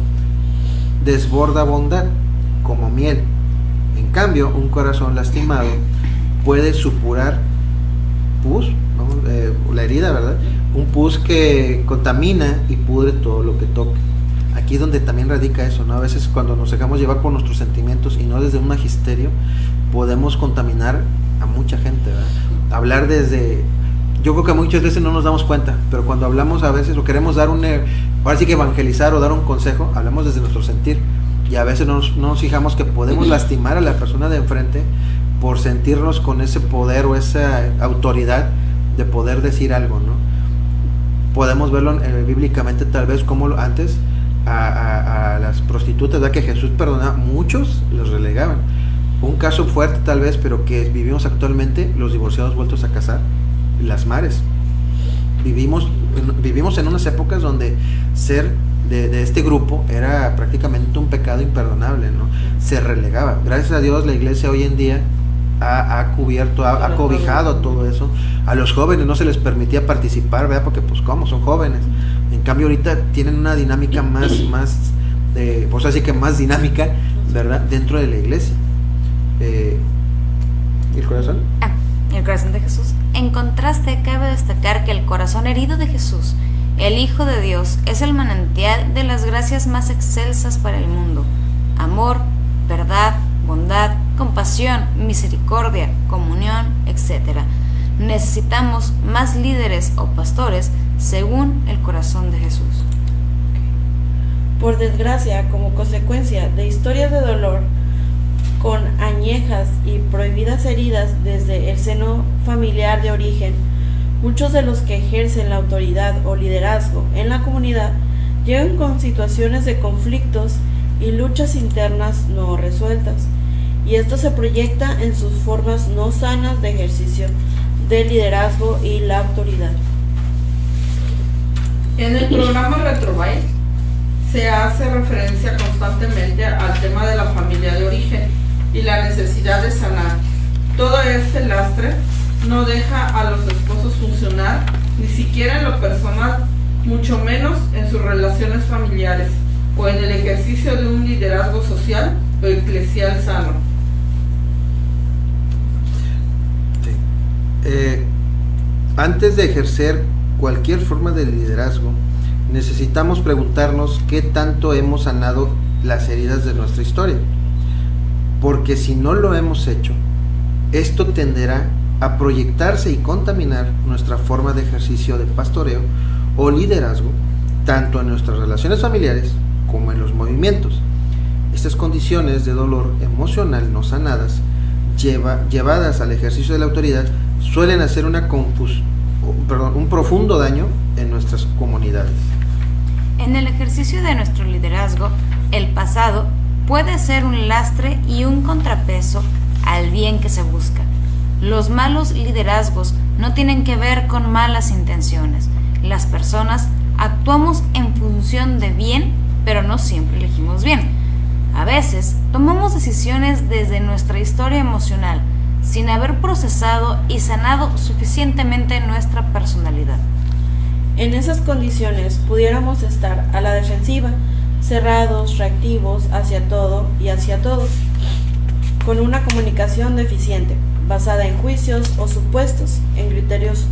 desborda bondad como miel. En cambio, un corazón lastimado puede supurar pus, ¿no? La herida, ¿verdad? Un pus que contamina y pudre todo lo que toque. Aquí es donde también radica eso, ¿no? A veces cuando nos dejamos llevar por nuestros sentimientos y no desde un magisterio, podemos contaminar a mucha gente, ¿verdad? Hablar desde... Yo creo que muchas veces no nos damos cuenta, pero cuando hablamos a veces o queremos dar ahora sí que evangelizar o dar un consejo, hablamos desde nuestro sentir. Y a veces no nos fijamos que podemos lastimar a la persona de enfrente por sentirnos con ese poder o esa autoridad de poder decir algo, ¿no? Podemos verlo bíblicamente tal vez como antes a las prostitutas, ¿verdad? Que Jesús perdonaba, muchos los relegaban. Un caso fuerte tal vez, pero que vivimos actualmente, los divorciados vueltos a casar, las mares. Vivimos en unas épocas donde ser de este grupo era prácticamente un pecado imperdonable, ¿no? Se relegaba. Gracias a Dios la iglesia hoy en día ha cubierto, ha cobijado todo eso. A los jóvenes no se les permitía participar, ¿verdad? Porque pues cómo, son jóvenes. En cambio ahorita tienen una dinámica más pues así que más dinámica, ¿verdad? Dentro de la iglesia. ¿El corazón? El corazón de Jesús. En contraste, cabe destacar que el corazón herido de Jesús, el Hijo de Dios, es el manantial de las gracias más excelsas para el mundo: amor, verdad, bondad, compasión, misericordia, comunión, etc. Necesitamos más líderes o pastores según el corazón de Jesús. Por desgracia, como consecuencia de historias de dolor con añejas y prohibidas heridas desde el seno familiar de origen, muchos de los que ejercen la autoridad o liderazgo en la comunidad llegan con situaciones de conflictos y luchas internas no resueltas, y esto se proyecta en sus formas no sanas de ejercicio del liderazgo y la autoridad. En el programa Retrobyte se hace referencia constantemente al tema de la familia de origen y la necesidad de sanar. Todo este lastre no deja a los esposos funcionar, ni siquiera en lo personal, mucho menos en sus relaciones familiares o en el ejercicio de un liderazgo social o eclesial sano. Sí. Antes de ejercer cualquier forma de liderazgo, necesitamos preguntarnos qué tanto hemos sanado las heridas de nuestra historia. Porque si no lo hemos hecho, esto tenderá a proyectarse y contaminar nuestra forma de ejercicio de pastoreo o liderazgo, tanto en nuestras relaciones familiares como en los movimientos. Estas condiciones de dolor emocional no sanadas, llevadas al ejercicio de la autoridad, suelen hacer un profundo daño en nuestras comunidades. En el ejercicio de nuestro liderazgo, el pasado puede ser un lastre y un contrapeso al bien que se busca. Los malos liderazgos no tienen que ver con malas intenciones. Las personas actuamos en función de bien, pero no siempre elegimos bien. A veces tomamos decisiones desde nuestra historia emocional, sin haber procesado y sanado suficientemente nuestra personalidad. En esas condiciones pudiéramos estar a la defensiva, cerrados, reactivos hacia todo y hacia todos, con una comunicación deficiente, basada en juicios o supuestos, en criterios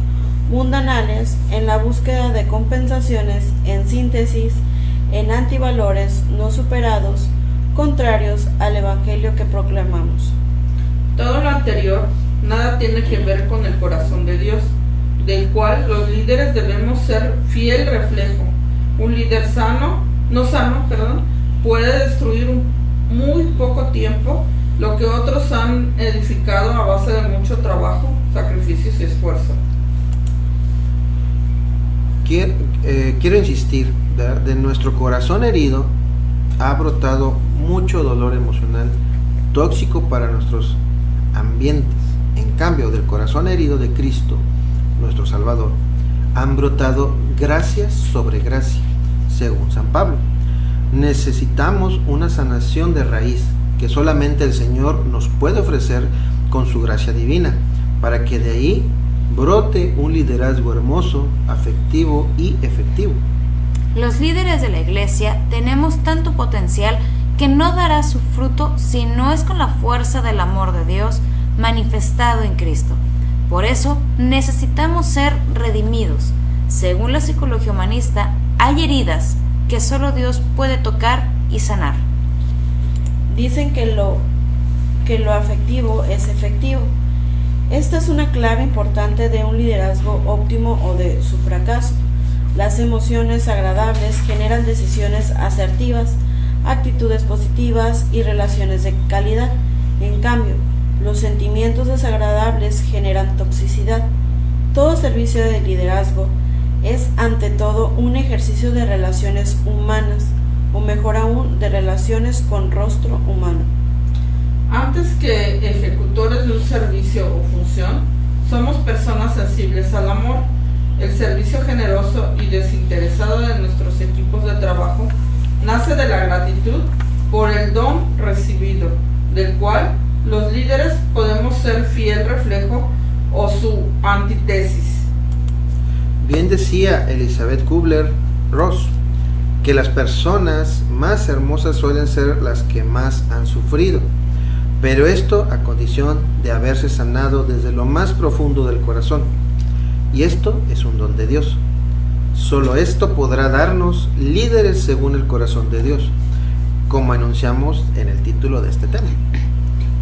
mundanales, en la búsqueda de compensaciones, en síntesis, en antivalores no superados, contrarios al evangelio que proclamamos. Todo lo anterior nada tiene que ver con el corazón de Dios, del cual los líderes debemos ser fiel reflejo. Un líder no sano, puede destruir en muy poco tiempo lo que otros han edificado a base de mucho trabajo, sacrificios y esfuerzo. Quiero insistir, de nuestro corazón herido ha brotado mucho dolor emocional tóxico para nuestros ambientes. En cambio, del corazón herido de Cristo, nuestro Salvador, han brotado gracias sobre gracia, según San Pablo. Necesitamos una sanación de raíz que solamente el Señor nos puede ofrecer con su gracia divina, para que de ahí brote un liderazgo hermoso, afectivo y efectivo. Los líderes de la iglesia tenemos tanto potencial que no dará su fruto si no es con la fuerza del amor de Dios manifestado en Cristo. Por eso necesitamos ser redimidos. Según la psicología humanista, hay heridas que solo Dios puede tocar y sanar. Dicen que lo afectivo es efectivo. Esta es una clave importante de un liderazgo óptimo o de su fracaso. Las emociones agradables generan decisiones asertivas, actitudes positivas y relaciones de calidad. En cambio, los sentimientos desagradables generan toxicidad. Todo servicio de liderazgo es ante todo un ejercicio de relaciones humanas, o mejor aún, de relaciones con rostro humano. Antes que ejecutores de un servicio o función, somos personas sensibles al amor. El servicio generoso y desinteresado de nuestros equipos de trabajo nace de la gratitud por el don recibido, del cual los líderes podemos ser fiel reflejo o su antítesis. Bien decía Elizabeth Kubler-Ross que las personas más hermosas suelen ser las que más han sufrido, pero esto a condición de haberse sanado desde lo más profundo del corazón. Y esto es un don de Dios. Solo esto podrá darnos líderes según el corazón de Dios, como anunciamos en el título de este tema.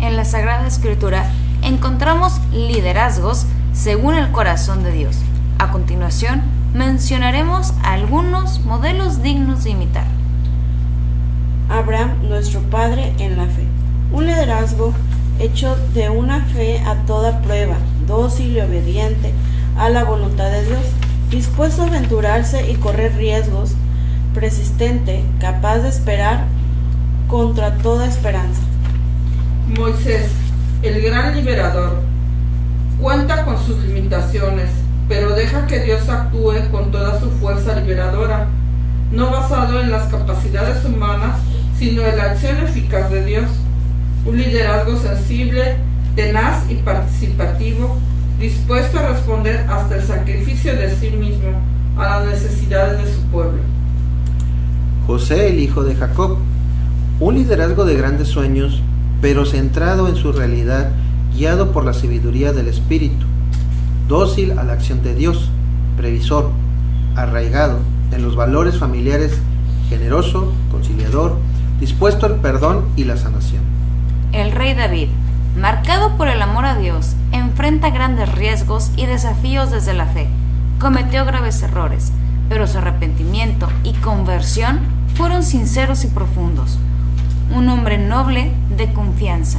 En la Sagrada Escritura encontramos liderazgos según el corazón de Dios. A continuación, mencionaremos algunos modelos dignos de imitar. Abraham, nuestro padre en la fe. Un liderazgo hecho de una fe a toda prueba, dócil y obediente a la voluntad de Dios, dispuesto a aventurarse y correr riesgos, persistente, capaz de esperar contra toda esperanza. Moisés, el gran liberador, cuenta con sus limitaciones, pero deja que Dios actúe con toda su fuerza liberadora, no basado en las capacidades humanas, sino en la acción eficaz de Dios. Un liderazgo sensible, tenaz y participativo, dispuesto a responder hasta el sacrificio de sí mismo a las necesidades de su pueblo. José, el hijo de Jacob, un liderazgo de grandes sueños, pero centrado en su realidad, guiado por la sabiduría del Espíritu, dócil a la acción de Dios, previsor, arraigado en los valores familiares, generoso, conciliador, dispuesto al perdón y la sanación. El rey David, marcado por el amor a Dios, enfrenta grandes riesgos y desafíos desde la fe. Cometió graves errores, pero su arrepentimiento y conversión fueron sinceros y profundos. Un hombre noble de confianza,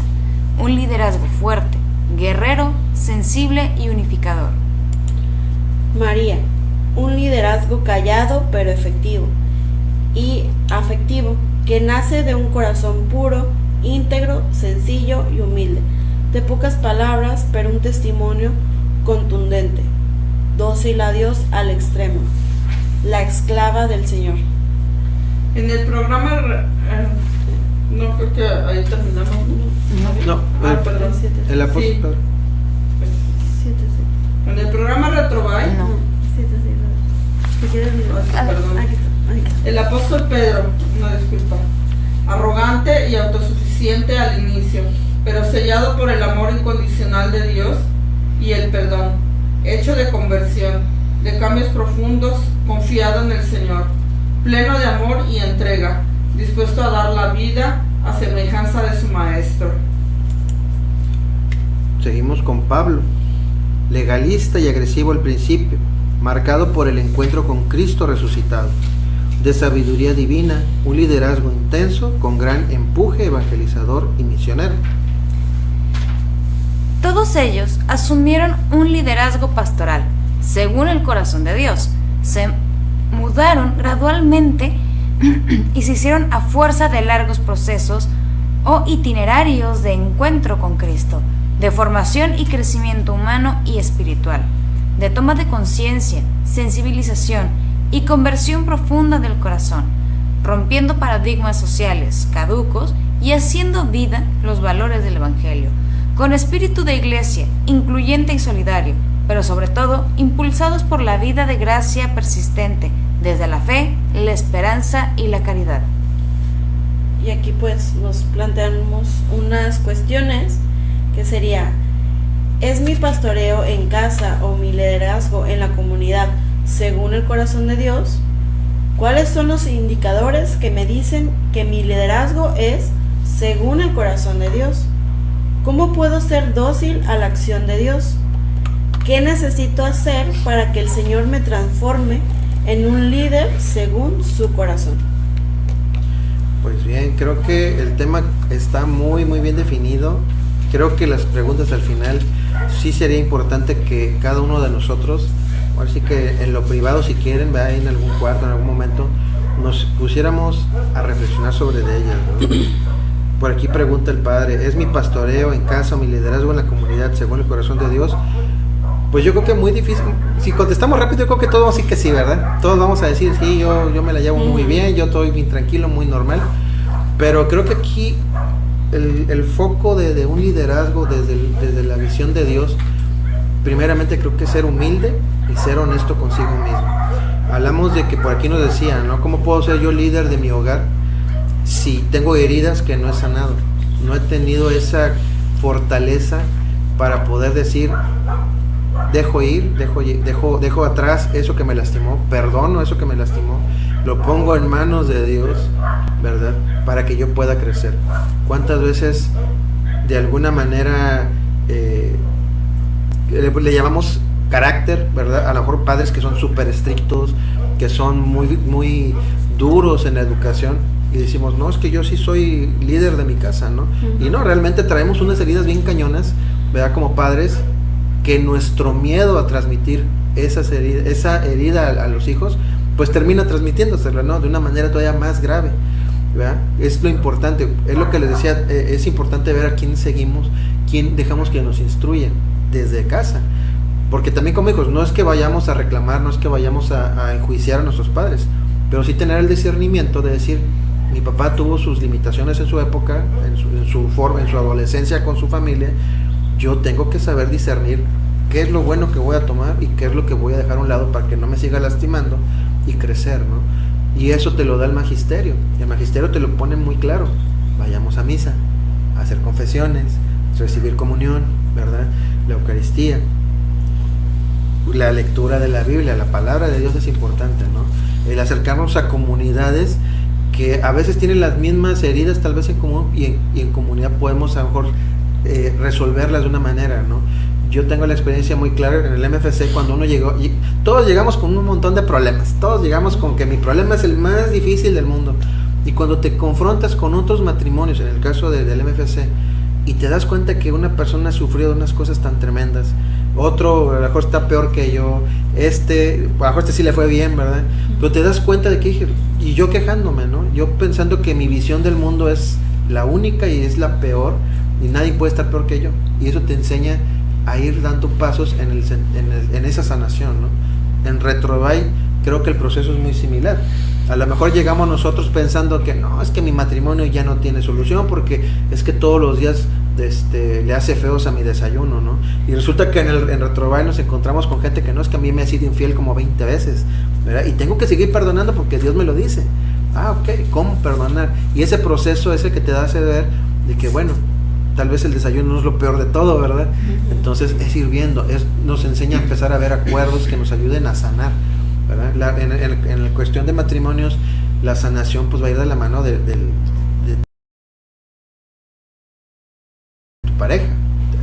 un liderazgo fuerte, guerrero, sensible y unificador. María, un liderazgo callado pero efectivo y afectivo que nace de un corazón puro, íntegro, sencillo y humilde, de pocas palabras pero un testimonio contundente, dócil a Dios al extremo, la esclava del Señor. En el programa, no creo que ahí terminamos. No, Perdón. el apóstol Sí. Pedro. En el programa Retrobay, No. Si quieres, perdón. aquí está. El apóstol Pedro, una disculpa, arrogante y autosuficiente al inicio, pero sellado por el amor incondicional de Dios y el perdón, hecho de conversión, de cambios profundos, confiado en el Señor, pleno de amor y entrega, dispuesto a dar la vida a semejanza de su Maestro. Seguimos con Pablo, legalista y agresivo al principio, marcado por el encuentro con Cristo resucitado, de sabiduría divina, un liderazgo intenso con gran empuje evangelizador y misionero. Todos ellos asumieron un liderazgo pastoral, según el corazón de Dios. Se mudaron gradualmente y se hicieron a fuerza de largos procesos o itinerarios de encuentro con Cristo, de formación y crecimiento humano y espiritual, de toma de conciencia, sensibilización y conversión profunda del corazón, rompiendo paradigmas sociales caducos y haciendo vida los valores del Evangelio, con espíritu de iglesia, incluyente y solidario, pero sobre todo impulsados por la vida de gracia persistente, desde la fe, la esperanza y la caridad. Y aquí pues nos planteamos unas cuestiones que sería: ¿es mi pastoreo en casa o mi liderazgo en la comunidad según el corazón de Dios? ¿Cuáles son los indicadores que me dicen que mi liderazgo es según el corazón de Dios? ¿Cómo puedo ser dócil a la acción de Dios? ¿Qué necesito hacer para que el Señor me transforme en un líder según su corazón? Pues bien, creo que el tema está muy bien definido. Creo que las preguntas al final sí sería importante que cada uno de nosotros, ahora sí que en lo privado, si quieren, vea en algún cuarto, en algún momento, nos pusiéramos a reflexionar sobre de ellas, ¿no? Por aquí pregunta el padre: ¿es mi pastoreo en casa o mi liderazgo en la comunidad según el corazón de Dios? Pues yo creo que es muy difícil. Si contestamos rápido, yo creo que todos sí que sí, ¿verdad? Todos vamos a decir, sí, yo me la llevo muy bien, yo estoy bien tranquilo, muy normal. Pero creo que aquí el foco de un liderazgo desde la visión de Dios, primeramente creo que es ser humilde y ser honesto consigo mismo. Hablamos de que por aquí nos decían, ¿no? ¿Cómo puedo ser yo líder de mi hogar si tengo heridas que no he sanado? No he tenido esa fortaleza para poder decir: dejo ir, dejo atrás eso que me lastimó, perdono eso que me lastimó, lo pongo en manos de Dios, ¿verdad? Para que yo pueda crecer. ¿Cuántas veces de alguna manera le llamamos carácter, ¿verdad? A lo mejor padres que son súper estrictos, que son muy duros en la educación, y decimos, no, es que yo sí soy líder de mi casa, ¿no? Y no, realmente traemos unas heridas bien cañonas, ¿verdad? Como padres, que nuestro miedo a transmitir esa herida a los hijos, pues termina transmitiéndosela, ¿no? De una manera todavía más grave, ¿verdad? Es lo importante, es lo que les decía, es importante ver a quién seguimos, quién dejamos que nos instruya desde casa. Porque también como hijos, no es que vayamos a reclamar, no es que vayamos a enjuiciar a nuestros padres, pero sí tener el discernimiento de decir, mi papá tuvo sus limitaciones en su época, en su adolescencia con su familia, yo tengo que saber discernir qué es lo bueno que voy a tomar y qué es lo que voy a dejar a un lado para que no me siga lastimando y crecer, ¿no? Y eso te lo da el magisterio. El magisterio te lo pone muy claro. Vayamos a misa, a hacer confesiones, recibir comunión, ¿verdad? La Eucaristía, la lectura de la Biblia, la palabra de Dios es importante, ¿no? El acercarnos a comunidades que a veces tienen las mismas heridas tal vez en común, y en comunidad podemos a lo mejor resolverlas de una manera, ¿no? Yo tengo la experiencia muy clara en el MFC cuando uno llegó, y todos llegamos con un montón de problemas, todos llegamos con que mi problema es el más difícil del mundo, y cuando te confrontas con otros matrimonios, en el caso del MFC, y te das cuenta que una persona sufrió de unas cosas tan tremendas, otro a lo mejor está peor que yo, a lo mejor sí le fue bien, ¿verdad? Pero te das cuenta de que dije, y yo quejándome, ¿no? Yo pensando que mi visión del mundo es la única y es la peor, y nadie puede estar peor que yo, y eso te enseña a ir dando pasos en esa sanación, ¿no? En Retrobay creo que el proceso es muy similar. A lo mejor llegamos nosotros pensando que no, es que mi matrimonio ya no tiene solución porque es que todos los días le hace feos a mi desayuno, ¿no? Y resulta que en Retrobay nos encontramos con gente que no, es que a mí me ha sido infiel como 20 veces, ¿verdad? Y tengo que seguir perdonando porque Dios me lo dice. Ah, ok, ¿cómo perdonar? Y ese proceso es el que te hace ver de que, bueno, tal vez el desayuno no es lo peor de todo, ¿verdad? Entonces es ir viendo, nos enseña a empezar a ver acuerdos que nos ayuden a sanar, ¿verdad? En la cuestión de matrimonios, la sanación pues va a ir de la mano de tu pareja,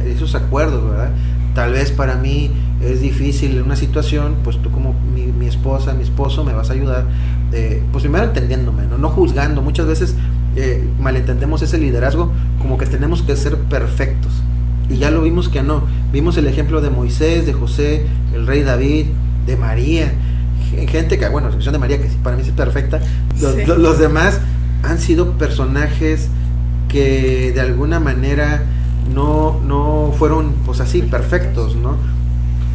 esos acuerdos, ¿verdad? Tal vez para mí es difícil una situación, pues tú como mi esposa, mi esposo, me vas a ayudar, pues primero entendiéndome, no juzgando. Muchas veces malentendemos ese liderazgo como que tenemos que ser perfectos, y ya lo vimos que no. Vimos el ejemplo de Moisés, de José, el rey David, de María, gente que, bueno, a excepción de María, que sí, para mí es perfecta, Sí. los demás han sido personajes que de alguna manera no fueron, pues así, perfectos, ¿no?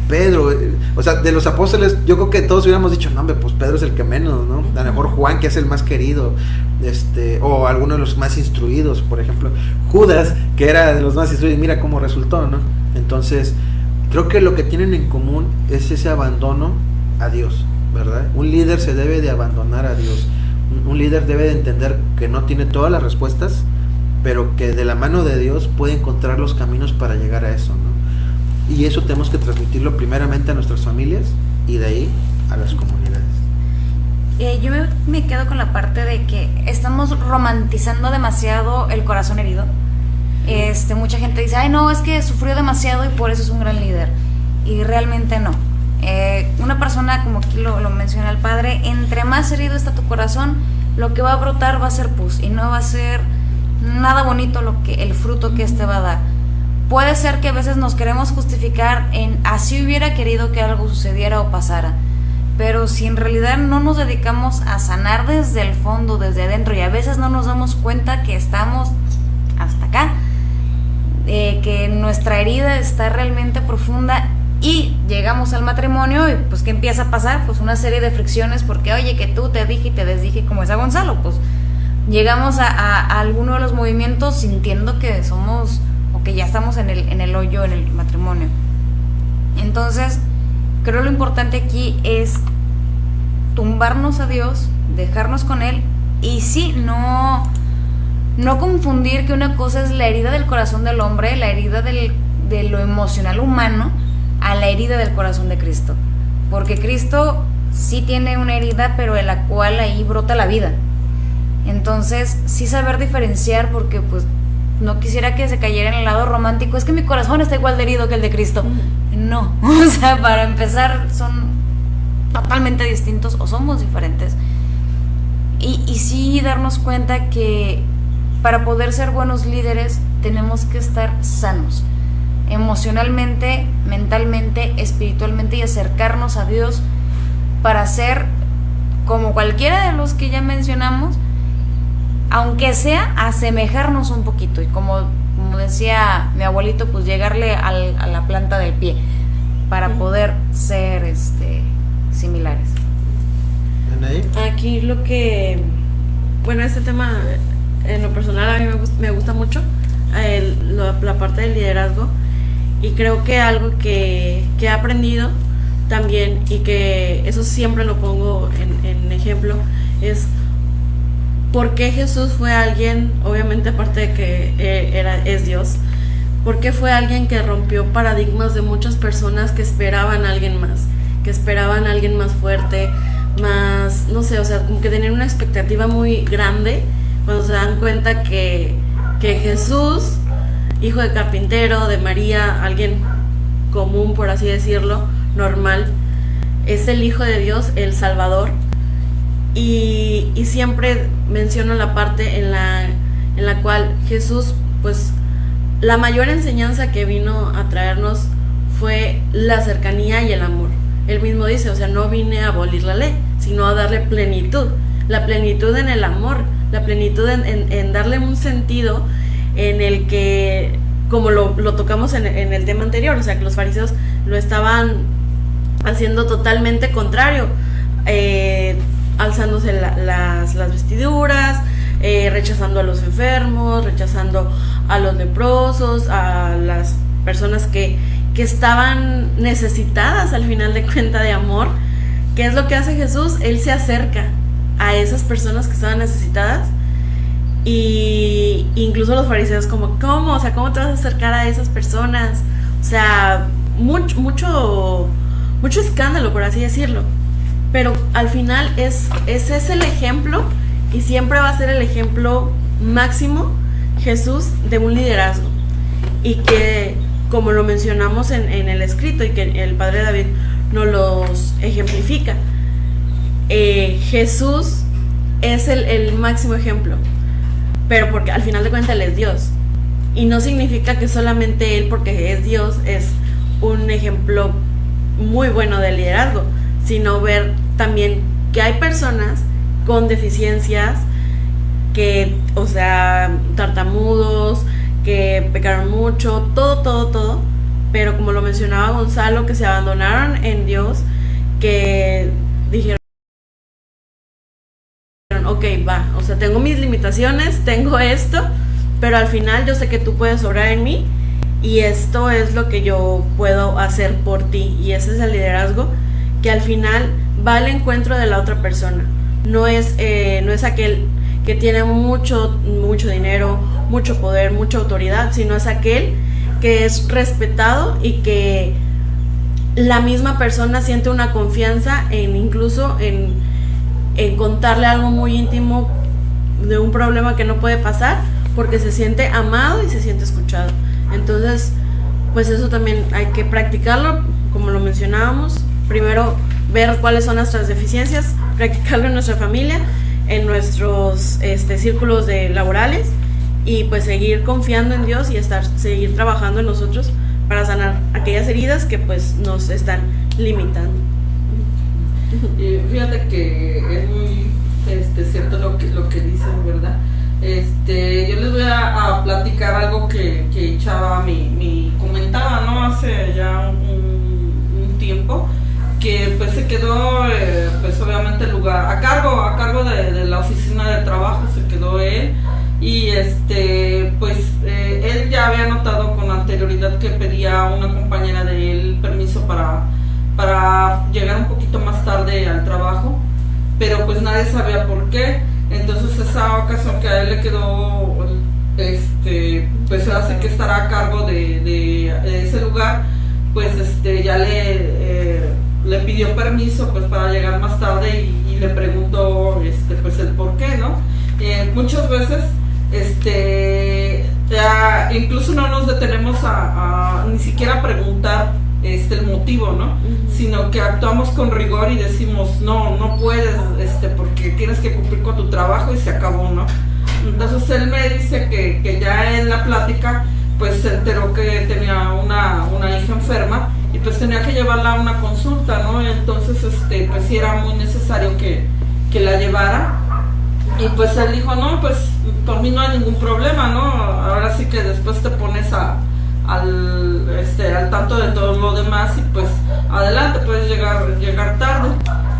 Pedro, o sea, de los apóstoles, yo creo que todos hubiéramos dicho, no, hombre, pues Pedro es el que menos, ¿no? A lo mejor Juan, que es el más querido, o alguno de los más instruidos, por ejemplo, Judas, que era de los más instruidos, mira cómo resultó, ¿no? Entonces, creo que lo que tienen en común es ese abandono a Dios, ¿verdad? Un líder se debe de abandonar a Dios, un líder debe de entender que no tiene todas las respuestas, pero que de la mano de Dios puede encontrar los caminos para llegar a eso, ¿no? Y eso tenemos que transmitirlo primeramente a nuestras familias y de ahí a las comunidades. Yo me quedo con la parte de que estamos romantizando demasiado el corazón herido. Mucha gente dice, ay no, es que sufrió demasiado y por eso es un gran líder. Y realmente no. Una persona, como aquí lo menciona el padre, entre más herido está tu corazón, lo que va a brotar va a ser pus y no va a ser nada bonito el fruto que va a dar. Puede ser que a veces nos queremos justificar en así hubiera querido que algo sucediera o pasara, pero si en realidad no nos dedicamos a sanar desde el fondo, desde adentro, y a veces no nos damos cuenta que estamos hasta acá, que nuestra herida está realmente profunda, y llegamos al matrimonio y pues ¿qué empieza a pasar? Pues una serie de fricciones, porque oye, que tú te dije y te desdije, como decía Gonzalo, pues llegamos a alguno de los movimientos sintiendo que somos, o que ya estamos en el hoyo, en el matrimonio. Entonces, creo lo importante aquí es tumbarnos a Dios, dejarnos con Él, y sí, no confundir que una cosa es la herida del corazón del hombre, la herida de lo emocional humano, a la herida del corazón de Cristo. Porque Cristo sí tiene una herida, pero en la cual ahí brota la vida. Entonces, sí saber diferenciar, porque pues no quisiera que se cayera en el lado romántico, es que mi corazón está igual de herido que el de Cristo. No, o sea, para empezar son totalmente distintos, o somos diferentes. Y sí darnos cuenta que para poder ser buenos líderes tenemos que estar sanos, emocionalmente, mentalmente, espiritualmente, y acercarnos a Dios para ser como cualquiera de los que ya mencionamos, aunque sea asemejarnos un poquito, y como decía mi abuelito, pues llegarle a la planta del pie para poder ser similares. ¿Anaí? Aquí este tema en lo personal a mí me gusta mucho, la parte del liderazgo, y creo que algo que he aprendido también, y que eso siempre lo pongo en ejemplo, es por qué Jesús fue alguien, obviamente aparte de que es Dios, por qué fue alguien que rompió paradigmas de muchas personas que esperaban a alguien más fuerte, más, no sé, o sea, como que tenían una expectativa muy grande cuando se dan cuenta que Jesús, hijo de carpintero, de María, alguien común, por así decirlo, normal, es el Hijo de Dios, el Salvador. Y siempre menciono la parte en la cual Jesús, pues la mayor enseñanza que vino a traernos fue la cercanía y el amor. Él mismo dice, o sea, no vine a abolir la ley, sino a darle plenitud, la plenitud en el amor, la plenitud en darle un sentido en el que, como lo tocamos en el tema anterior, o sea, que los fariseos lo estaban haciendo totalmente contrario, alzándose las vestiduras, rechazando a los enfermos, rechazando a los leprosos, a las personas que estaban necesitadas al final de cuenta de amor. ¿Qué es lo que hace Jesús? Él se acerca a esas personas que estaban necesitadas, y incluso los fariseos como, ¿cómo? O sea, ¿cómo te vas a acercar a esas personas? O sea, mucho escándalo, por así decirlo. Pero al final ese es el ejemplo, y siempre va a ser el ejemplo máximo Jesús de un liderazgo. Y que, como lo mencionamos en el escrito, y que el padre David nos los ejemplifica, Jesús es el máximo ejemplo, pero porque al final de cuentas Él es Dios, y no significa que solamente Él, porque es Dios, es un ejemplo muy bueno de liderazgo, sino ver también que hay personas con deficiencias que, o sea, tartamudos, que pecaron mucho, todo, pero como lo mencionaba Gonzalo, que se abandonaron en Dios, que dijeron, ok, va, o sea, tengo mis limitaciones, tengo esto, pero al final yo sé que tú puedes obrar en mí y esto es lo que yo puedo hacer por ti, y ese es el liderazgo que al final va al encuentro de la otra persona. No es aquel que tiene mucho dinero, mucho poder, mucha autoridad, sino es aquel que es respetado y que la misma persona siente una confianza incluso en contarle algo muy íntimo de un problema que no puede pasar, porque se siente amado y se siente escuchado. Entonces, pues eso también hay que practicarlo, como lo mencionábamos. Primero, ver cuáles son nuestras deficiencias, practicarlo en nuestra familia, en nuestros círculos laborales, y pues seguir confiando en Dios y seguir trabajando en nosotros para sanar aquellas heridas que pues nos están limitando. Y fíjate que es muy cierto lo que dicen, ¿verdad? Yo les voy a platicar algo que Chava me comentaba, ¿no? Hace ya un tiempo, que pues se quedó, pues obviamente el lugar a cargo de la oficina de trabajo, se quedó él, y pues él ya había notado con anterioridad que pedía a una compañera de él permiso para llegar un poquito más tarde al trabajo, pero pues nadie sabía por qué. Entonces esa ocasión que a él le quedó, pues hace que estará a cargo de ese lugar, pues ya le pidió permiso pues para llegar más tarde, y le preguntó pues el por qué, ¿no? Muchas veces ya incluso no nos detenemos a ni siquiera preguntar el motivo, ¿no? Sino que actuamos con rigor y decimos, no puedes, porque tienes que cumplir con tu trabajo y se acabó, ¿no? Entonces él me dice que ya en la plática pues se enteró que tenía una hija enferma y pues tenía que llevarla a una consulta, ¿no? Entonces pues sí era muy necesario que la llevara, y pues él dijo, no, pues por mí no hay ningún problema, ¿no? Ahora sí que después te pones al tanto de todo lo demás y pues adelante, puedes llegar tarde.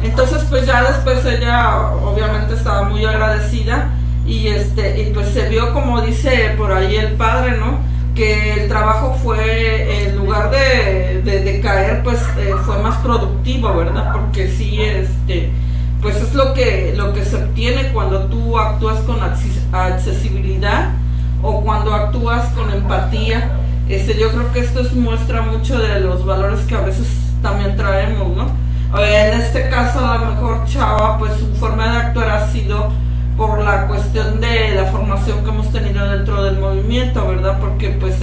Entonces pues ya después ella obviamente estaba muy agradecida, y pues se vio, como dice por ahí el padre, ¿no? Que el trabajo fue, en lugar de caer, pues fue más productivo, ¿verdad? Porque sí, pues es lo que se obtiene cuando tú actúas con accesibilidad o cuando actúas con empatía. Yo creo que esto muestra mucho de los valores que a veces también traemos, ¿no? En este caso, a lo mejor Chava, pues su forma de actuar ha sido por la cuestión de la formación que hemos tenido dentro del movimiento, ¿verdad? Porque pues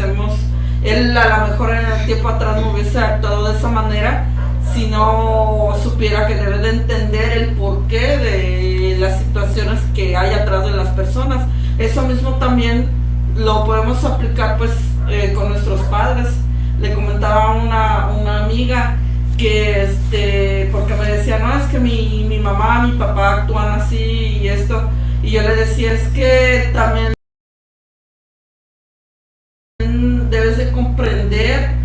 él a lo mejor en el tiempo atrás no hubiese actuado de esa manera si no supiera que debe de entender el porqué de las situaciones que hay atrás de las personas. Eso mismo también lo podemos aplicar pues con nuestros padres. Le comentaba a una amiga que porque me decía, no, es que mi mamá, mi papá actúan así y esto, y yo le decía, es que también debes de comprender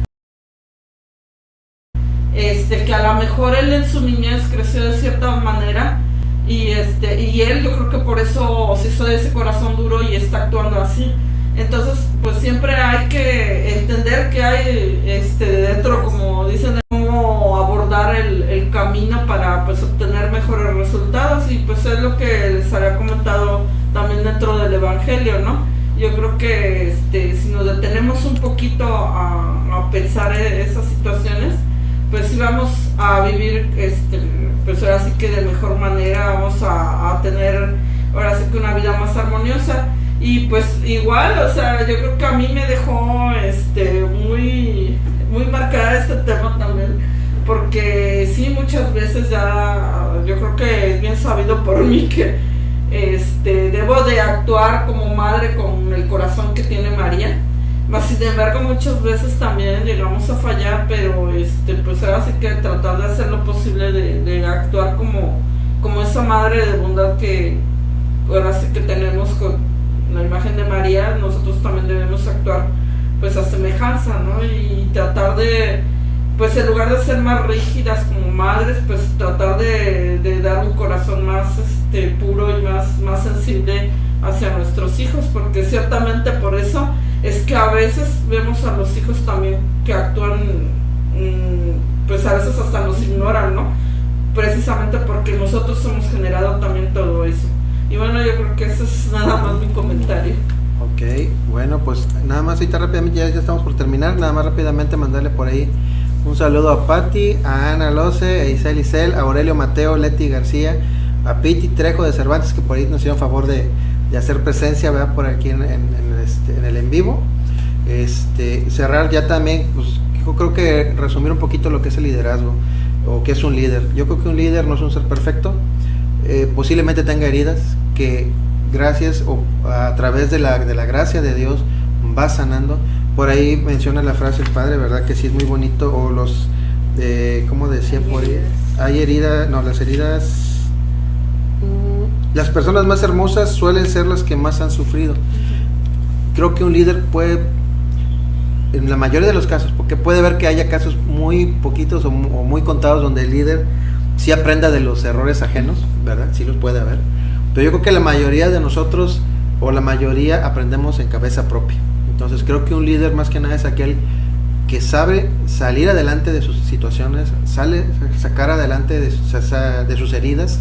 que a lo mejor él en su niñez creció de cierta manera, y él, yo creo que por eso se hizo de ese corazón duro y está actuando así. Entonces pues siempre hay que entender que hay dentro, como dicen, cómo abordar el camino para pues obtener mejores resultados, y pues es lo que les había comentado también dentro del evangelio, ¿no? Yo creo que si nos detenemos un poquito a pensar en esas situaciones, pues sí vamos a vivir pues ahora sí que de mejor manera, vamos a tener ahora sí que una vida más armoniosa. Y pues igual, o sea, yo creo que a mí me dejó muy, muy marcada este tema también, porque sí, muchas veces ya, yo creo que es bien sabido por mí que debo de actuar como madre con el corazón que tiene María, Mas sin embargo muchas veces también llegamos a fallar, pero pues ahora sí que tratar de hacer lo posible de actuar como esa madre de bondad que ahora sí que tenemos con la imagen de María. Nosotros también debemos actuar pues a semejanza, ¿no? Y tratar de, pues en lugar de ser más rígidas como madres, pues tratar de dar un corazón más puro y más sensible hacia nuestros hijos, porque ciertamente por eso es que a veces vemos a los hijos también que actúan, pues a veces hasta nos ignoran, ¿no? Precisamente porque nosotros hemos generado también todo eso. Y bueno, yo creo que eso es nada más mi comentario. Ok, bueno, pues nada más ahorita rápidamente, ya estamos por terminar, nada más rápidamente mandarle por ahí un saludo a Patti, a Ana Loce, a Isel Isel, a Aurelio Mateo, Leti García, a Piti Trejo de Cervantes, que por ahí nos hicieron favor de hacer presencia, ¿verdad? Por aquí en el en vivo. Cerrar ya también, pues yo creo que resumir un poquito lo que es el liderazgo, o qué es un líder. Yo creo que un líder no es un ser perfecto, posiblemente tenga heridas que gracias o a través de la gracia de Dios va sanando. Por ahí menciona la frase el padre, ¿verdad? Que sí es muy bonito, o los, ¿cómo decía por ahí? Hay heridas, no, las heridas, las personas más hermosas suelen ser las que más han sufrido. Creo que un líder puede, en la mayoría de los casos, porque puede ver que haya casos muy poquitos o muy contados donde el líder sí aprenda de los errores ajenos, ¿verdad? Sí los puede haber. Pero yo creo que la mayoría de nosotros, o la mayoría, aprendemos en cabeza propia. Entonces creo que un líder más que nada es aquel que sabe salir adelante de sus situaciones, sacar adelante de sus heridas,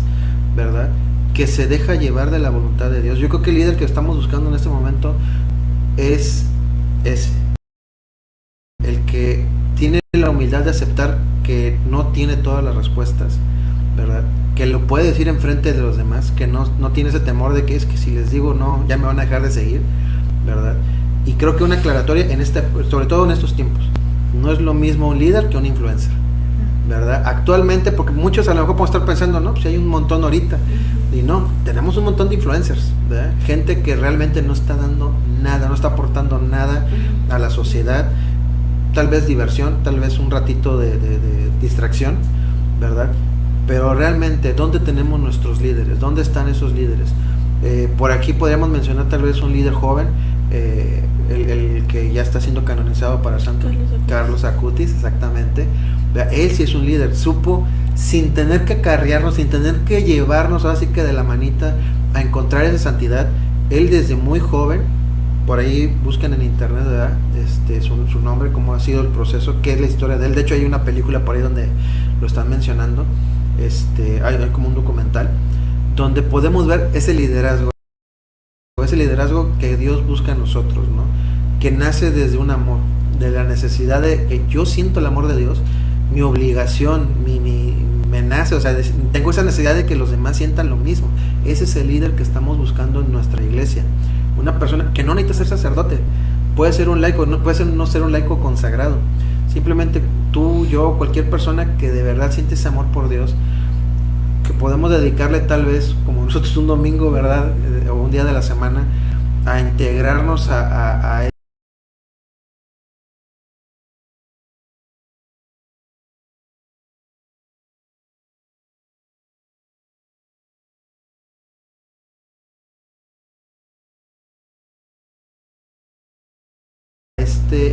¿verdad? Que se deja llevar de la voluntad de Dios. Yo creo que el líder que estamos buscando en este momento es ese, el que tiene la humildad de aceptar que no tiene todas las respuestas, ¿verdad? Que lo puede decir enfrente de los demás, que no tiene ese temor de que es que si les digo no, ya me van a dejar de seguir, ¿verdad? Y creo que una aclaratoria sobre todo en estos tiempos, no es lo mismo un líder que un influencer, ¿verdad? Actualmente, porque muchos a lo mejor pueden estar pensando, no, pues hay un montón ahorita, y no, tenemos un montón de influencers, ¿verdad? Gente que realmente no está dando nada, no está aportando nada a la sociedad, tal vez diversión, tal vez un ratito de distracción, ¿verdad? Pero realmente, ¿dónde tenemos nuestros líderes? ¿Dónde están esos líderes? Por aquí podríamos mencionar tal vez un líder joven, el que ya está siendo canonizado para Santo Carlos Acutis, exactamente. Él sí es un líder, supo, sin tener que acarrearnos, sin tener que llevarnos así que de la manita a encontrar esa santidad. Él desde muy joven, por ahí buscan en internet, ¿verdad? Su nombre, cómo ha sido el proceso, qué es la historia de él. De hecho hay una película por ahí donde lo están mencionando, hay como un documental donde podemos ver ese liderazgo que Dios busca en nosotros, ¿no? Que nace desde un amor, de la necesidad de que yo siento el amor de Dios, mi obligación, me nace, o sea, tengo esa necesidad de que los demás sientan lo mismo. Ese es el líder que estamos buscando en nuestra iglesia, una persona que no necesita ser sacerdote, puede ser un laico, puede no ser un laico consagrado, simplemente tú, yo, cualquier persona que de verdad siente ese amor por Dios, que podemos dedicarle tal vez, como nosotros un domingo, ¿verdad? O un día de la semana, a integrarnos a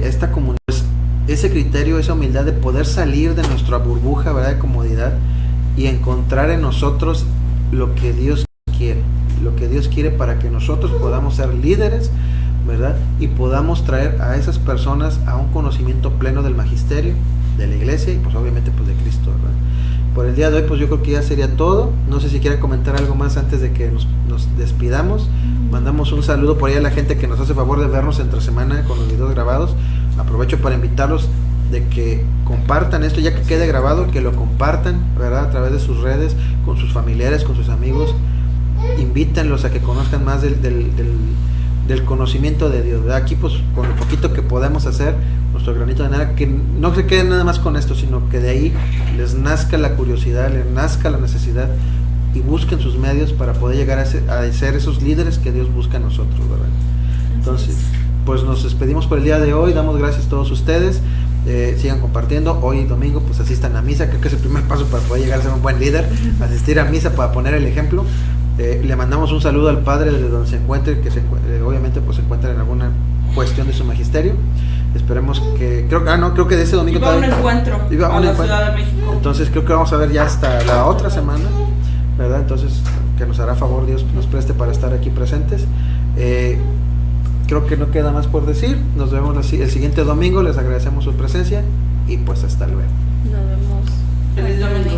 esta comunidad, ese criterio, esa humildad de poder salir de nuestra burbuja, ¿verdad? De comodidad, y encontrar en nosotros lo que Dios quiere para que nosotros podamos ser líderes, ¿verdad? Y podamos traer a esas personas a un conocimiento pleno del magisterio, de la iglesia y pues obviamente pues de Cristo, ¿verdad? Por el día de hoy pues yo creo que ya sería todo. No sé si quieren comentar algo más antes de que nos despidamos. Mandamos un saludo por ahí a la gente que nos hace favor de vernos entre semana con los videos grabados. Aprovecho para invitarlos de que compartan esto, ya que quede grabado, que lo compartan, ¿verdad? A través de sus redes, con sus familiares, con sus amigos. Invítenlos a que conozcan más del conocimiento de Dios, ¿verdad? Aquí pues con lo poquito que podemos hacer, nuestro granito de arena, que no se queden nada más con esto, sino que de ahí les nazca la curiosidad, les nazca la necesidad y busquen sus medios para poder llegar a ser esos líderes que Dios busca en nosotros, ¿verdad? Entonces, pues nos despedimos por el día de hoy. Damos gracias a todos ustedes. Sigan compartiendo. Hoy domingo pues asistan a misa. Creo que es el primer paso para poder llegar a ser un buen líder, asistir a misa para poner el ejemplo. Le mandamos un saludo al padre desde donde se encuentre, que obviamente pues se encuentra en alguna cuestión de su magisterio. Esperemos que creo que de ese domingo iba a un encuentro a la Ciudad de México. Entonces creo que vamos a ver ya hasta la otra semana, ¿verdad? Entonces que nos hará favor Dios, nos preste para estar aquí presentes. Creo que no queda más por decir. Nos vemos el siguiente domingo. Les agradecemos su presencia y pues hasta luego. Nos vemos. Feliz domingo.